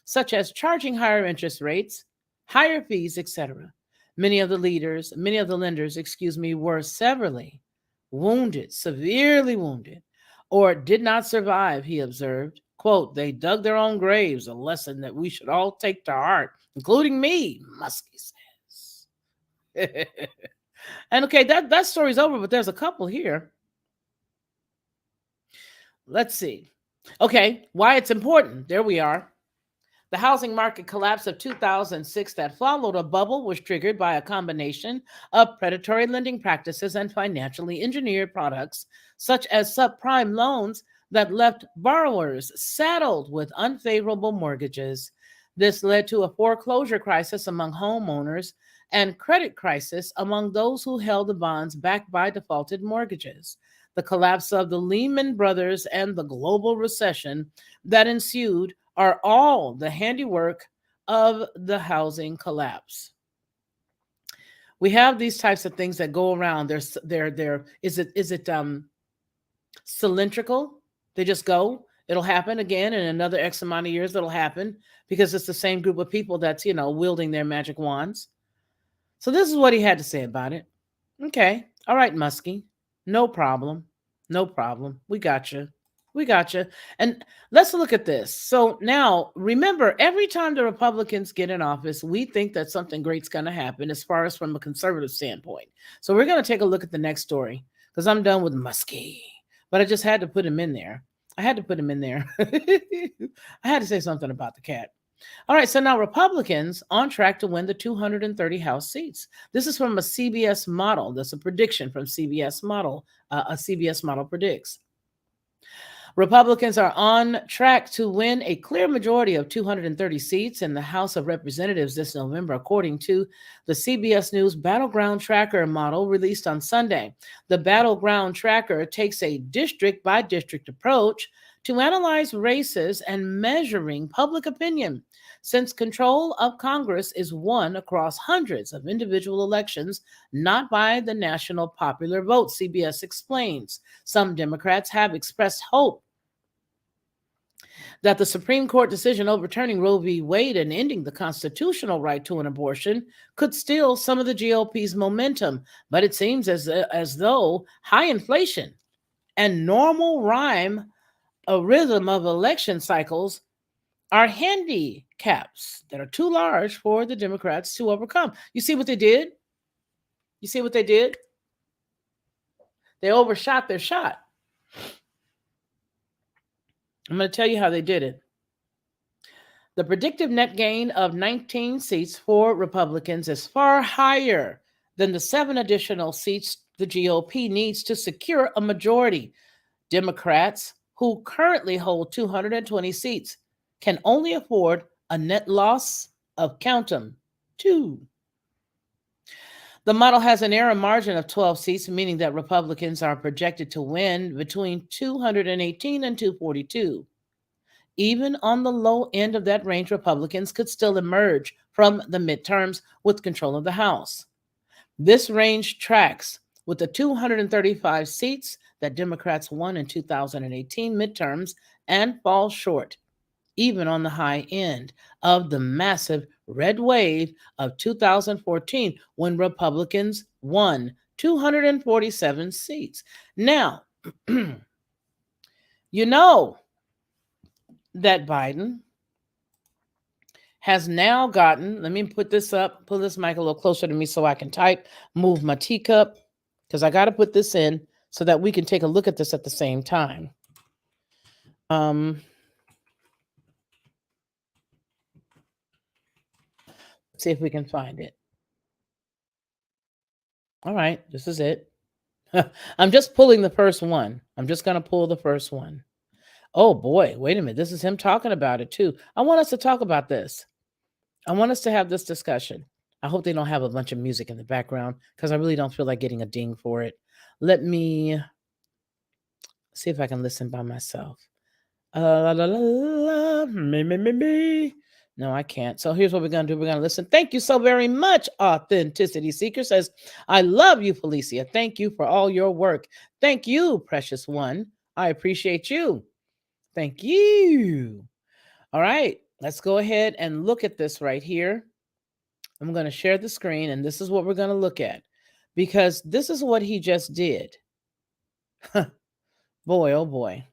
such as charging higher interest rates, higher fees, etc. Many of the lenders, were severely wounded, or did not survive, he observed. Quote, they dug their own graves, a lesson that we should all take to heart, including me, Muskie says. And okay, that story's over, but there's a couple here. Let's see. Okay, why it's important. There we are. The housing market collapse of 2006 that followed a bubble was triggered by a combination of predatory lending practices and financially engineered products, such as subprime loans that left borrowers saddled with unfavorable mortgages. This led to a foreclosure crisis among homeowners and credit crisis among those who held the bonds backed by defaulted mortgages. The collapse of the Lehman Brothers and the global recession that ensued are all the handiwork of the housing collapse. We have these types of things that go around. Is it cylindrical? They just go. It'll happen again in another X amount of years. It'll happen because it's the same group of people that's wielding their magic wands. So this is what he had to say about it. Okay, all right, Muskie, no problem. We got you. And let's look at this. So now, remember, every time the Republicans get in office, we think that something great's going to happen as far as from a conservative standpoint. So we're going to take a look at the next story because I'm done with Muskie. But I just had to put him in there. I had to say something about the cat. All right, so now Republicans on track to win the 230 House seats. This is from a CBS model. That's a prediction from CBS model. A CBS model predicts. Republicans are on track to win a clear majority of 230 seats in the House of Representatives this November, according to the CBS News Battleground Tracker model released on Sunday. The Battleground Tracker takes a district-by-district approach to analyze races and measuring public opinion, since control of Congress is won across hundreds of individual elections, not by the national popular vote, CBS explains. Some Democrats have expressed hope that the Supreme Court decision overturning Roe v. Wade and ending the constitutional right to an abortion could steal some of the GOP's momentum. But it seems as though high inflation and normal a rhythm of election cycles are handicaps that are too large for the Democrats to overcome. You see what they did? They overshot their shot. I'm going to tell you how they did it. The predicted net gain of 19 seats for Republicans is far higher than the 7 additional seats the GOP needs to secure a majority. Democrats, who currently hold 220 seats, can only afford a net loss of, count 'em, 2. The model has an error margin of 12 seats, meaning that Republicans are projected to win between 218 and 242. Even on the low end of that range, Republicans could still emerge from the midterms with control of the House. This range tracks with the 235 seats that Democrats won in 2018 midterms and falls short, even on the high end of the massive red wave of 2014 when Republicans won 247 seats. Now, you know that Biden has now gotten, let me put this up, pull this mic a little closer to me so I can type, move my teacup, because I got to put this in so that we can take a look at this at the same time. See if we can find it. All right, this is it. I'm just pulling the first one. I'm just going to pull the first one. Oh boy, wait a minute. This is him talking about it too. I want us to talk about this. I want us to have this discussion. I hope they don't have a bunch of music in the background because I really don't feel like getting a ding for it. Let me see if I can listen by myself. La, la, la, la, me. No, I can't. So here's what we're going to do. We're going to listen. Thank you so very much, Authenticity Seeker says, I love you, Felicia. Thank you for all your work. Thank you, precious one. I appreciate you. Thank you. All right, let's go ahead and look at this right here. I'm going to share the screen, and this is what we're going to look at because this is what he just did. Boy, oh boy.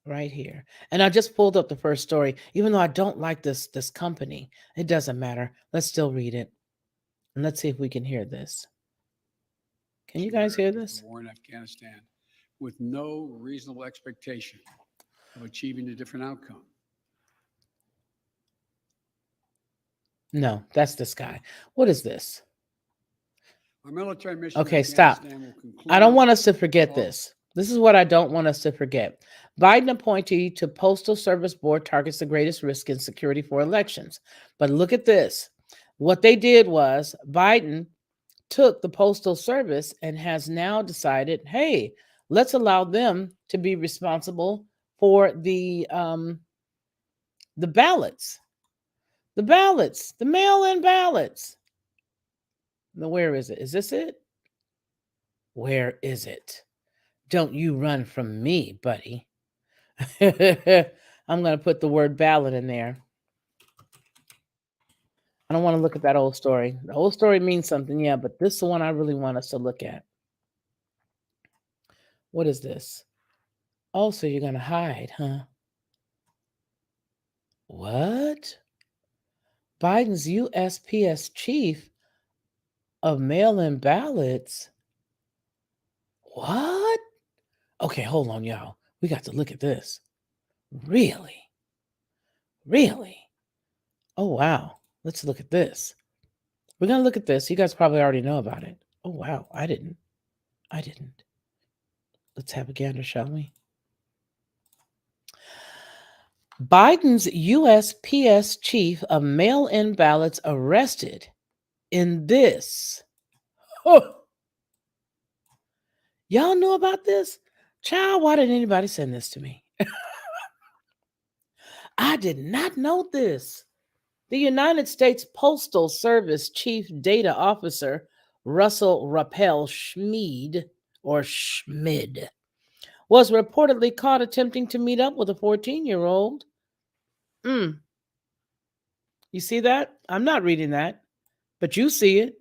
Right here. And I just pulled up the first story. Even though I don't like this company, it doesn't matter. Let's still read it. And let's see if we can hear this. Can you guys hear this?
War in Afghanistan with no reasonable expectation of achieving a different outcome.
No, that's this guy. What is this?
Our military mission.
Okay, stop. I don't want us to forget this. This is what I don't want us to forget. Biden appointee to Postal Service Board targets the greatest risk in security for elections. But look at this. What they did was Biden took the Postal Service and has now decided, hey, let's allow them to be responsible for the ballots. The ballots, the mail-in ballots. Now, where is it? Is this it? Where is it? Don't you run from me, buddy. I'm going to put the word ballot in there. I don't want to look at that old story. The old story means something, yeah, but this is the one I really want us to look at. What is this? Oh, so you're going to hide, huh? What? Biden's USPS chief of mail-in ballots? What? Okay, hold on, y'all. We got to look at this. Really? Really? Oh, wow. Let's look at this. We're going to look at this. You guys probably already know about it. Oh, wow. I didn't. Let's have a gander, shall we? Biden's USPS chief of mail-in ballots arrested in this. Oh, y'all knew about this? Child, why didn't anybody send this to me? I did not know this. The United States Postal Service Chief Data Officer, Russell Rappel Schmid, was reportedly caught attempting to meet up with a 14-year-old. You see that? I'm not reading that, but you see it.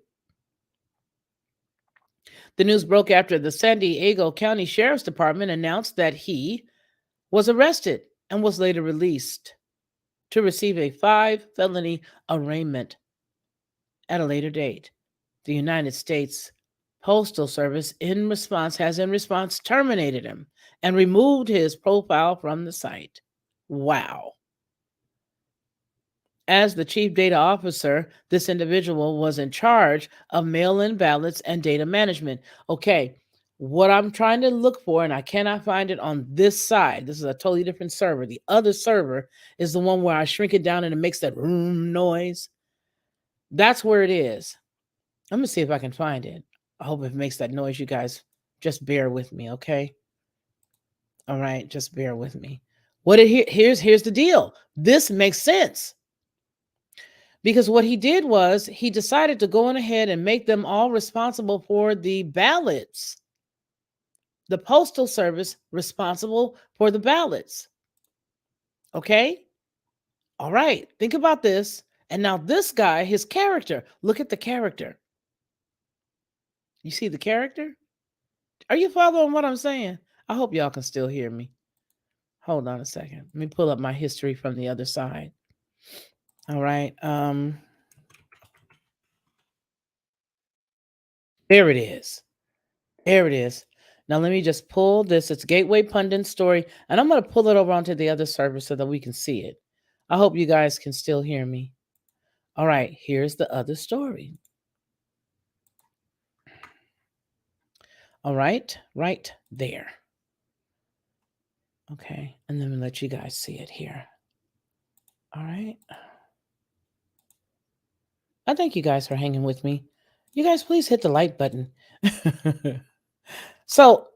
The news broke after the San Diego County Sheriff's Department announced that he was arrested and was later released to receive a 5-felony arraignment at a later date. The United States Postal Service has in response terminated him and removed his profile from the site. Wow. As the chief data officer, this individual was in charge of mail in ballots and data management. Okay, what I'm trying to look for, and I cannot find it on this side. This is a totally different server. The other server is the one where I shrink it down and it makes that noise. That's where it is. I'm going to see if I can find it. I hope it makes that noise. You guys just bear with me, okay? All right, just bear with me. Here's the deal. This makes sense. Because what he did was he decided to go on ahead and make them all responsible for the ballots. The Postal Service responsible for the ballots. Okay? All right. Think about this. And now this guy, his character, look at the character. You see the character? Are you following what I'm saying? I hope y'all can still hear me. Hold on a second. Let me pull up my history from the other side. All right. There it is. There it is. Now let me just pull this. It's Gateway Pundit story, and I'm going to pull it over onto the other server so that we can see it. I hope you guys can still hear me. All right, here's the other story. All right there. Okay, and then we'll let you guys see it here. All right. I thank you guys for hanging with me. You guys, please hit the like button. So,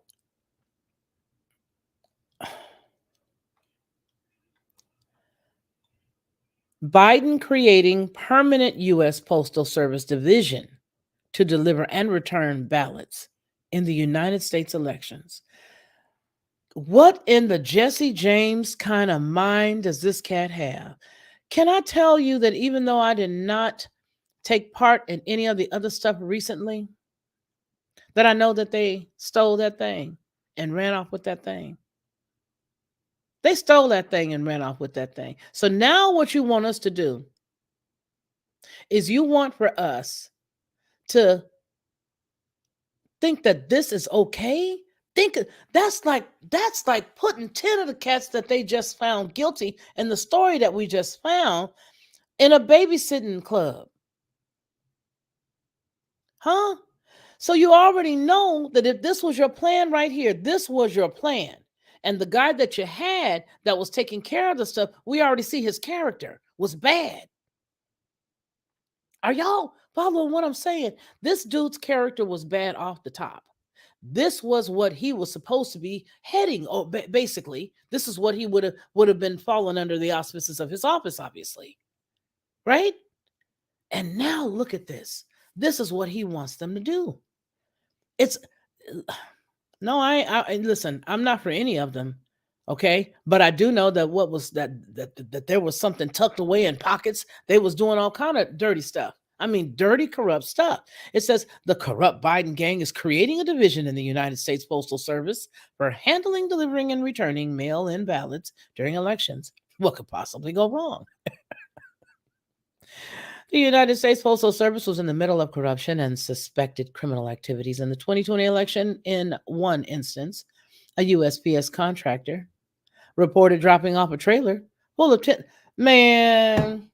Biden creating permanent U.S. Postal Service division to deliver and return ballots in the United States elections. What in the Jesse James kind of mind does this cat have? Can I tell you that even though I did not take part in any of the other stuff recently, that I know that they stole that thing and ran off with that thing? They stole that thing and ran off with that thing. So now what you want us to do is you want for us to think that this is okay. That's like putting 10 of the cats that they just found guilty in the story that we just found in a babysitting club. Huh? So you already know that if this was your plan right here, this was your plan. And the guy that you had that was taking care of the stuff, we already see his character was bad. Are y'all following what I'm saying? This dude's character was bad off the top. This was what he was supposed to be heading. Or basically, this is what he would have been falling under the auspices of his office, obviously, right? And now look at this. This is what he wants them to do. It's no, I listen. I'm not for any of them, okay? But I do know that what was that there was something tucked away in pockets. They was doing all kind of dirty stuff. I mean, dirty, corrupt stuff. It says the corrupt Biden gang is creating a division in the United States Postal Service for handling, delivering, and returning mail-in ballots during elections. What could possibly go wrong? The United States Postal Service was in the middle of corruption and suspected criminal activities in the 2020 election. In one instance, a USPS contractor reported dropping off a trailer full of man.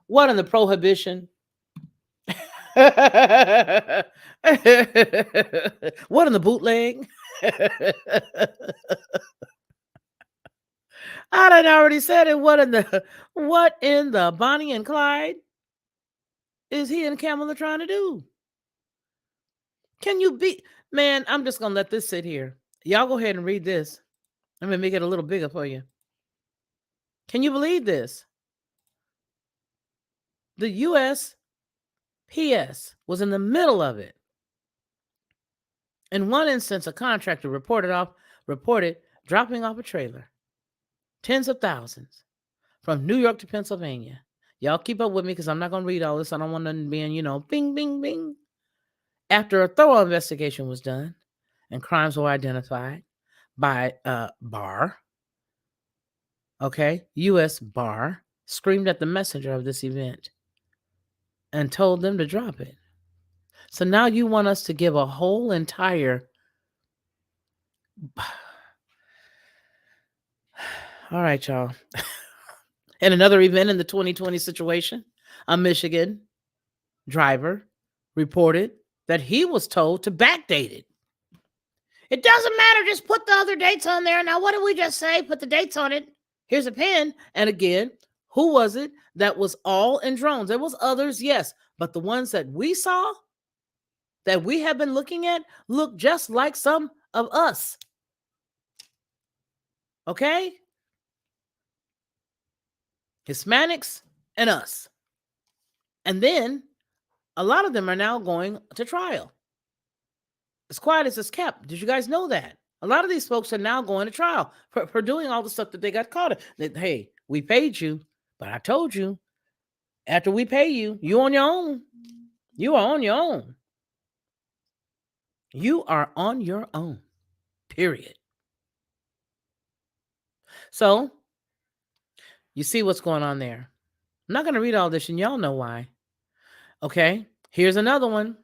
What in the prohibition? What in the bootleg? I done already said it. What in the Bonnie and Clyde is he and Kamala trying to do? Can you be, man? I'm just gonna let this sit here. Y'all go ahead and read this. I'm gonna make it a little bigger for you. Can you believe this? The USPS was in the middle of it. In one instance, a contractor reported dropping off a trailer, tens of thousands, from New York to Pennsylvania. Y'all keep up with me because I'm not gonna read all this. I don't want nothing being, bing, bing, bing. After a thorough investigation was done and crimes were identified by BAR, U.S. BAR screamed at the messenger of this event and told them to drop it. So now you want us to give a whole entire... All right, y'all. In another event in the 2020 situation, a Michigan driver reported that he was told to backdate it. It doesn't matter, just put the other dates on there. Now, what did we just say? Put the dates on it. Here's a pen. And again, who was it that was all in drones? There was others, yes, but the ones that we saw, that we have been looking at, look just like some of us. Okay? Hispanics and us. And then a lot of them are now going to trial. As quiet as it's kept. Did you guys know that? A lot of these folks are now going to trial for doing all the stuff that they got caught in. Hey, we paid you, but I told you, after we pay you, you on your own. You are on your own. You are on your own. Period. So, you see what's going on there. I'm not going to read all this, and y'all know why. Okay, here's another one.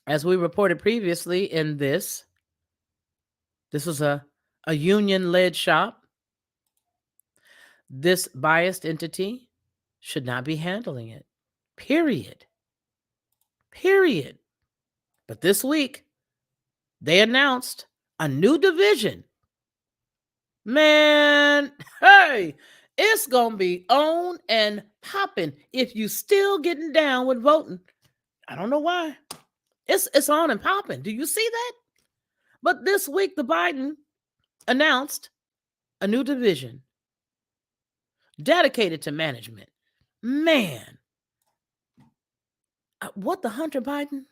As we reported previously in this was a union-led shop. This biased entity should not be handling it. Period. Period. But this week, they announced a new division. Man, hey, it's going to be on and popping if you still getting down with voting. I don't know why. It's on and popping. Do you see that? But this week, the Biden announced a new division dedicated to management. Man, what the Hunter Biden?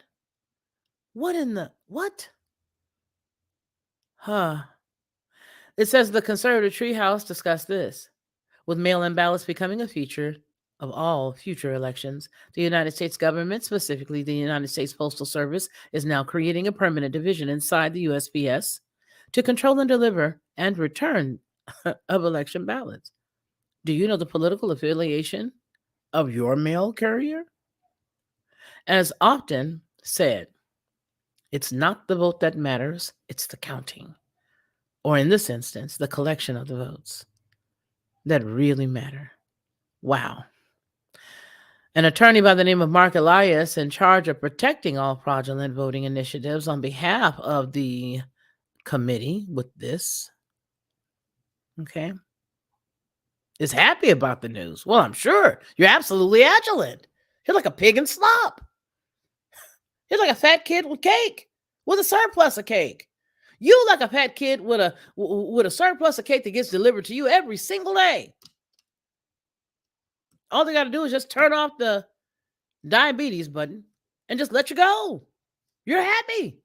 What in the, what? It says the conservative treehouse discussed this. With mail-in ballots becoming a feature of all future elections, the United States government, specifically the United States Postal Service, is now creating a permanent division inside the USPS to control and deliver and return of election ballots. Do you know the political affiliation of your mail carrier? As often said, it's not the vote that matters, it's the counting. Or in this instance, the collection of the votes that really matter. Wow. An attorney by the name of Mark Elias, in charge of protecting all fraudulent voting initiatives on behalf of the committee with this, okay, is happy about the news. Well, I'm sure. You're absolutely agilent. You're like a pig in slop. You're like a fat kid with cake, with a surplus of cake. You like a fat kid with a surplus of cake that gets delivered to you every single day. All they got to do is just turn off the diabetes button and just let you go. You're happy.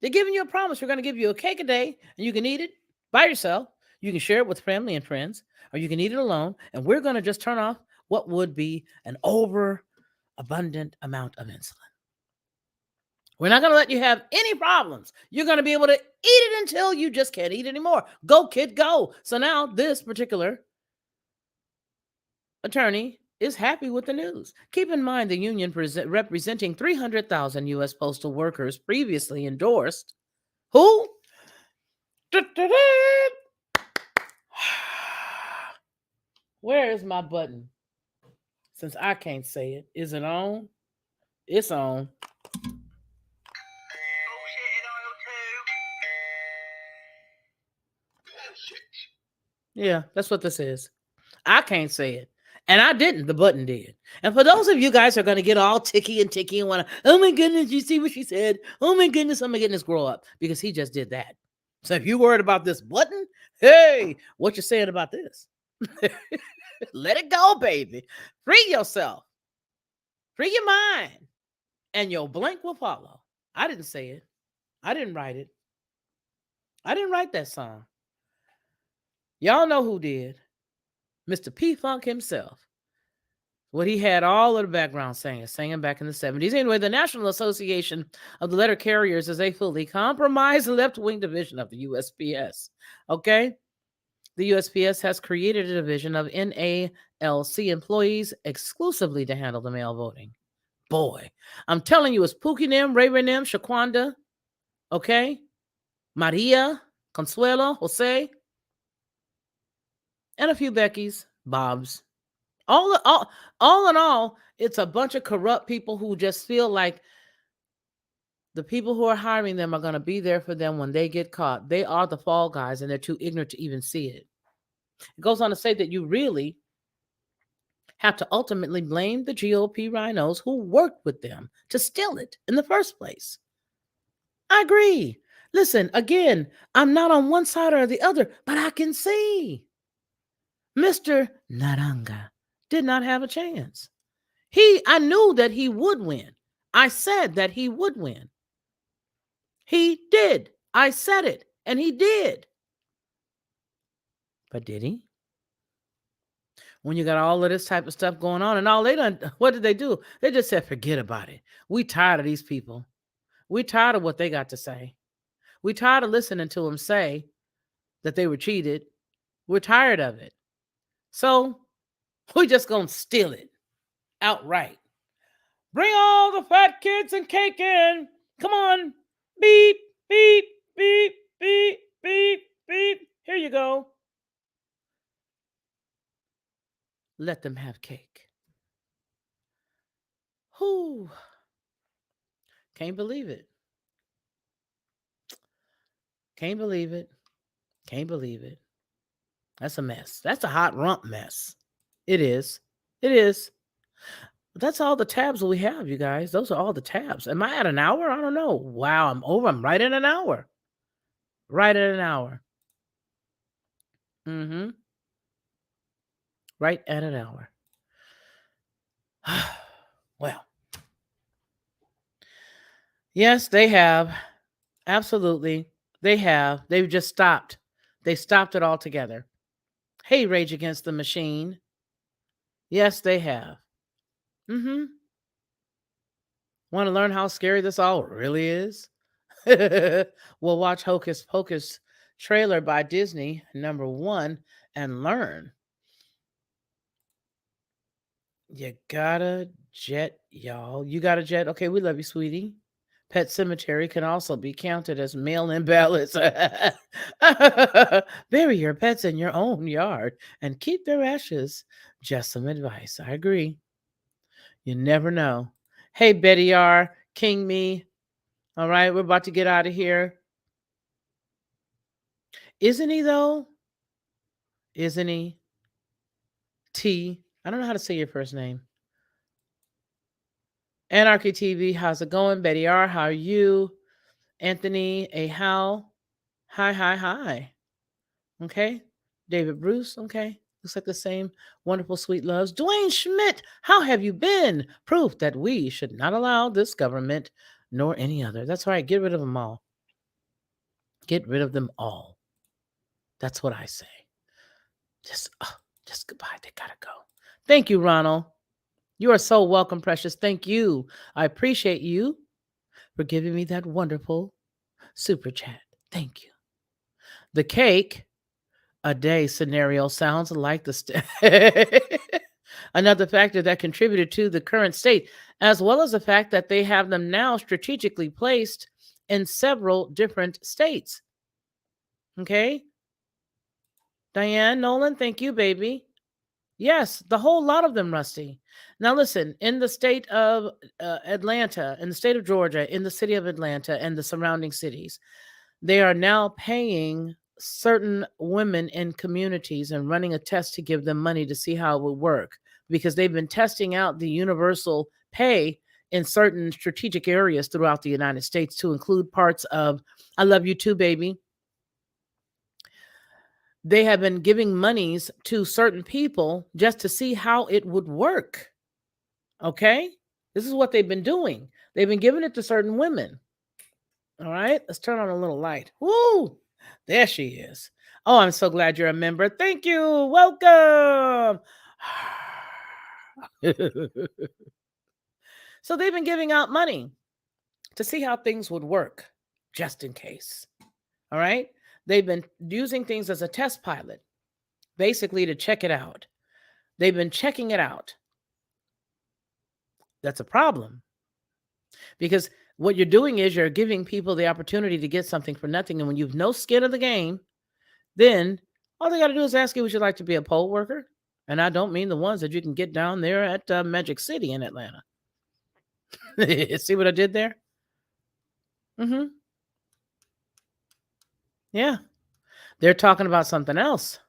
They're giving you a promise. We're going to give you a cake a day, and you can eat it by yourself. You can share it with family and friends, or you can eat it alone, and we're going to just turn off what would be an overabundant amount of insulin. We're not going to let you have any problems. You're going to be able to eat it until you just can't eat anymore. Go, kid, go. So now this particular attorney is happy with the news. Keep in mind the union representing 300,000 U.S. postal workers previously endorsed. Who? Where is my button? Since I can't say it. Is it on? It's on. Yeah, that's what this is. I can't say it. And I didn't. The button did. And for those of you guys who are going to get all ticky and want to, oh my goodness, you see what she said? Oh my goodness, grow up. Because he just did that. So if you're worried about this button, hey, what you saying about this? Let it go, baby. Free yourself. Free your mind. And your blank will follow. I didn't say it. I didn't write it. I didn't write that song. Y'all know who did. Mr. P-Funk himself. What he had all of the background singing back in the 70s. Anyway, the National Association of the Letter Carriers is a fully compromised left-wing division of the USPS. Okay? The USPS has created a division of NALC employees exclusively to handle the mail voting. Boy, I'm telling you, it's Pookie Nim, Ray Nim, Shaquanda, okay? Maria, Consuelo, Jose, and a few Beckys Bobs. All in all, it's a bunch of corrupt people who just feel like the people who are hiring them are going to be there for them when they get caught. They are the fall guys, and they're too ignorant to even see it. It goes on to say that you really have to ultimately blame the GOP rhinos who worked with them to steal it in the first place. I agree. Listen, again, I'm not on one side or the other, but I can see Mr. Naranga did not have a chance. I knew that he would win. I said that he would win. He did. I said it, and he did. But did he? When you got all of this type of stuff going on, and all they done, what did they do? They just said, forget about it. We tired of these people. We tired of what they got to say. We tired of listening to them say that they were cheated. We're tired of it. So we just gonna steal it outright. Bring all the fat kids and cake in. Come on. Beep, beep, beep, beep, beep, beep. Here you go. Let them have cake. Whew. Can't believe it. Can't believe it. Can't believe it. That's a mess. That's a hot rump mess. It is. It is. But that's all the tabs we have, you guys. Those are all the tabs. Am I at an hour? I don't know. Wow, I'm over. I'm right at an hour. Right at an hour. Mm-hmm. Right at an hour. Well, yes, they have. Absolutely. They have. They've just stopped. They stopped it altogether. Hey, Rage Against the Machine. Yes, they have. Mm-hmm. Want to learn how scary this all really is? We'll watch Hocus Pocus trailer by Disney, #1, and learn. You got a jet, y'all. You got a jet? Okay, we love you, sweetie. Pet Cemetery can also be counted as mail-in ballots. Bury your pets in your own yard and keep their ashes. Just some advice. I agree. You never know. Hey, Betty R, King Me. All right, we're about to get out of here. Isn't he, though? Isn't he? T. I don't know how to say your first name. Anarchy TV, how's it going? Betty R, how are you? Anthony A. How? Hi, hi, hi. Okay. David Bruce, okay. Looks like the same wonderful sweet loves. Dwayne Schmidt, how have you been? Proof that we should not allow this government nor any other. That's right. Get rid of them all. Get rid of them all. That's what I say. Just goodbye. They gotta go. Thank you, Ronald. You are so welcome, precious. Thank you. I appreciate you for giving me that wonderful super chat. Thank you. The cake a day scenario sounds like another factor that contributed to the current state, as well as the fact that they have them now strategically placed in several different states. Okay. Diane Nolan, thank you, baby. Yes, the whole lot of them, Rusty. Now, listen, in the state of Atlanta, in the state of Georgia, in the city of Atlanta and the surrounding cities, they are now paying certain women in communities and running a test to give them money to see how it would work, because they've been testing out the universal pay in certain strategic areas throughout the United States, to include parts of, I love you too, baby. They have been giving monies to certain people just to see how it would work. Okay? This is what they've been doing. They've been giving it to certain women. All right, let's turn on a little light. Woo! There she is. Oh, I'm so glad you're a member. Thank you. Welcome. So they've been giving out money to see how things would work, just in case. All right? They've been using things as a test pilot, basically to check it out. They've been checking it out. That's a problem. Because what you're doing is you're giving people the opportunity to get something for nothing. And when you've no skin in the game, then all they got to do is ask you, would you like to be a poll worker? And I don't mean the ones that you can get down there at Magic City in Atlanta. See what I did there? Mm-hmm. Yeah. They're talking about something else.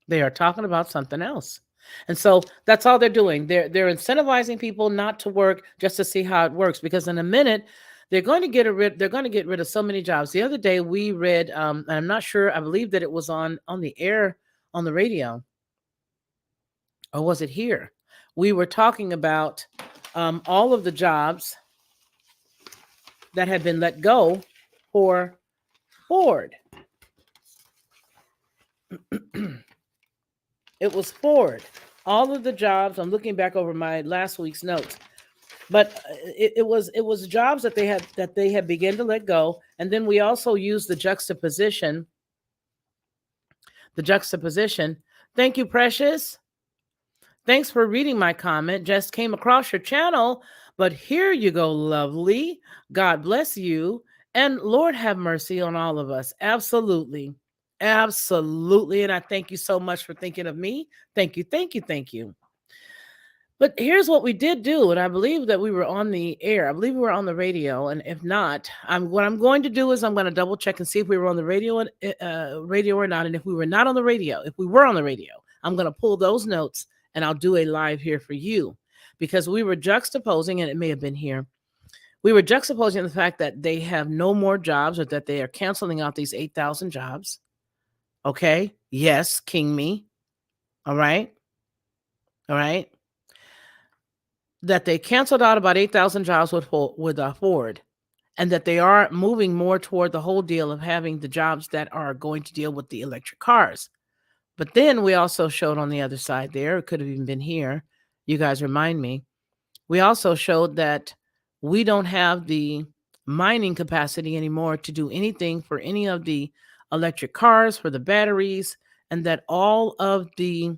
They are talking about something else. And so that's all they're doing. They're incentivizing people not to work just to see how it works, because in a minute they're going to get rid of so many jobs. The other day we read, and I'm not sure, I believe that it was on the air, on the radio, or was it here? We were talking about all of the jobs that had been let go for Ford. It was Ford. All of the jobs. I'm looking back over my last week's notes, but it was jobs that they had begun to let go, and then we also used the juxtaposition. The juxtaposition. Thank you, Precious. Thanks for reading my comment. Just came across your channel, but here you go, lovely. God bless you, and Lord have mercy on all of us. Absolutely. Absolutely. And I thank you so much for thinking of me. Thank you. Thank you. Thank you. But here's what we did do, and I believe that we were on the air. I believe we were on the radio, and if not, what I'm going to do is I'm going to double check and see if we were on the radio or not. And if we were not on the radio, if we were on the radio, I'm going to pull those notes and I'll do a live here for you, because we were juxtaposing, and it may have been here. We were juxtaposing the fact that they have no more jobs, or that they are canceling out these 8,000 jobs. Okay. Yes, King me. All right. All right. That they canceled out about 8,000 jobs with Ford, and that they are moving more toward the whole deal of having the jobs that are going to deal with the electric cars. But then we also showed on the other side there, it could have even been here. You guys remind me. We also showed that we don't have the mining capacity anymore to do anything for any of the electric cars, for the batteries, and that all of the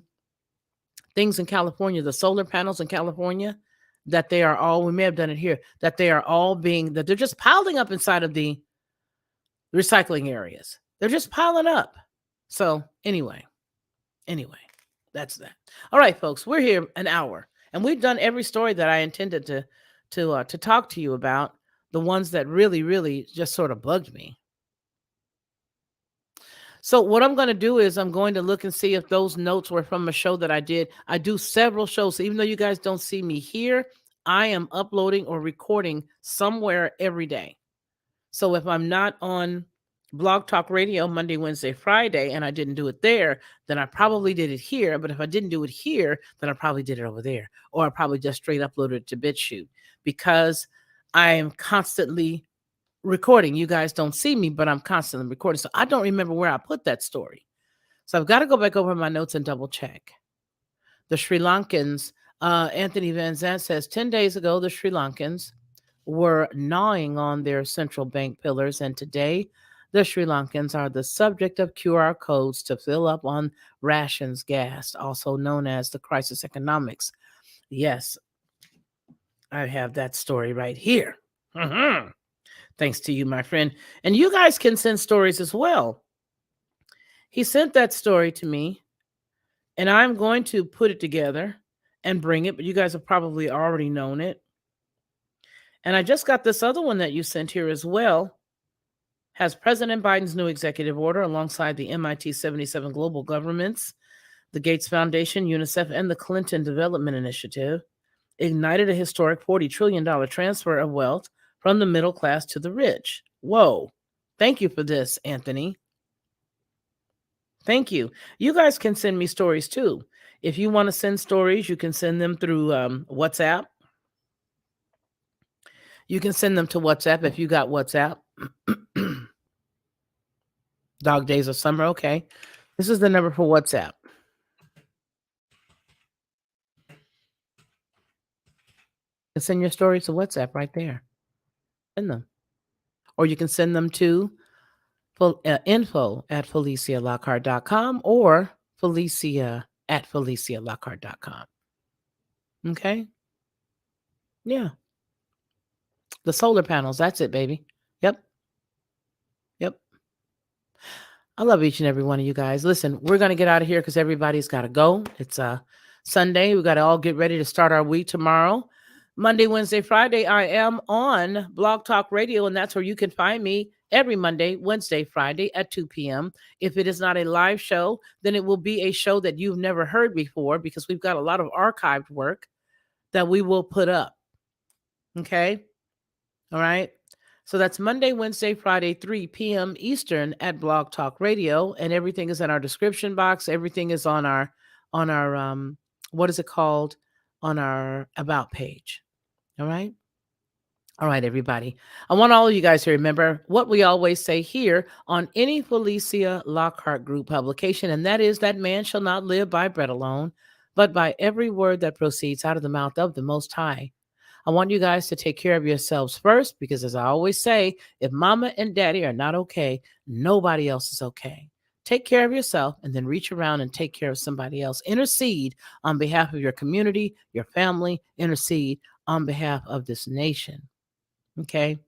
things in California, the solar panels in California, that they are all, we may have done it here, that they are all that they're just piling up inside of the recycling areas. They're just piling up. So anyway, that's that. All right, folks, we're here an hour, and we've done every story that I intended to talk to you about, the ones that really, really just sort of bugged me. So what I'm going to do is I'm going to look and see if those notes were from a show that I did. I do several shows. So even though you guys don't see me here, I am uploading or recording somewhere every day. So if I'm not on Blog Talk Radio Monday, Wednesday, Friday, and I didn't do it there, then I probably did it here. But if I didn't do it here, then I probably did it over there. Or I probably just straight uploaded it to BitChute, because I am constantly recording. You guys don't see me, but I'm constantly recording. So I don't remember where I put that story. So I've got to go back over my notes and double check. The Sri Lankans, Anthony Van Zandt says 10 days ago, the Sri Lankans were gnawing on their central bank pillars. And today, the Sri Lankans are the subject of QR codes to fill up on rations gas, also known as the crisis economics. Yes, I have that story right here. Thanks to you, my friend. And you guys can send stories as well. He sent that story to me, and I'm going to put it together and bring it, but you guys have probably already known it. And I just got this other one that you sent here as well. Has President Biden's new executive order alongside the MIT 77 global governments, the Gates Foundation, UNICEF, and the Clinton Development Initiative ignited a historic $40 trillion transfer of wealth from the middle class to the rich. Whoa. Thank you for this, Anthony. Thank you. You guys can send me stories too. If you want to send stories, you can send them through WhatsApp. You can send them to WhatsApp if you got WhatsApp. Dog days of summer. Okay. This is the number for WhatsApp. You can send your stories to WhatsApp right there. Send them. Or you can send them to info@FeliciaLockhart.com or Felicia@FeliciaLockhart.com. Okay? Yeah. The solar panels. That's it, baby. Yep. Yep. I love each and every one of you guys. Listen, we're going to get out of here because everybody's got to go. It's Sunday. We got to all get ready to start our week tomorrow. Monday, Wednesday, Friday, I am on Blog Talk Radio, and that's where you can find me every Monday, Wednesday, Friday at 2 p.m. If it is not a live show, then it will be a show that you've never heard before because we've got a lot of archived work that we will put up. Okay? All right? So that's Monday, Wednesday, Friday, 3 p.m. Eastern at Blog Talk Radio, and everything is in our description box. Everything is on our what is it called? On our about page. All right? All right, everybody. I want all of you guys to remember what we always say here on any Felicia Lockhart Group publication, and that is that man shall not live by bread alone, but by every word that proceeds out of the mouth of the Most High. I want you guys to take care of yourselves first, because as I always say, if mama and daddy are not okay, nobody else is okay. Take care of yourself and then reach around and take care of somebody else. Intercede on behalf of your community, your family, intercede on behalf of this nation. Okay?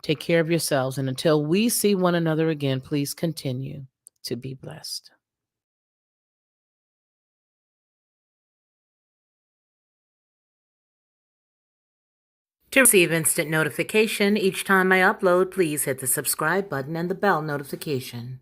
Take care of yourselves. And until we see one another again, please continue to be blessed.
To receive instant notification each time I upload, please hit the subscribe button and the bell notification.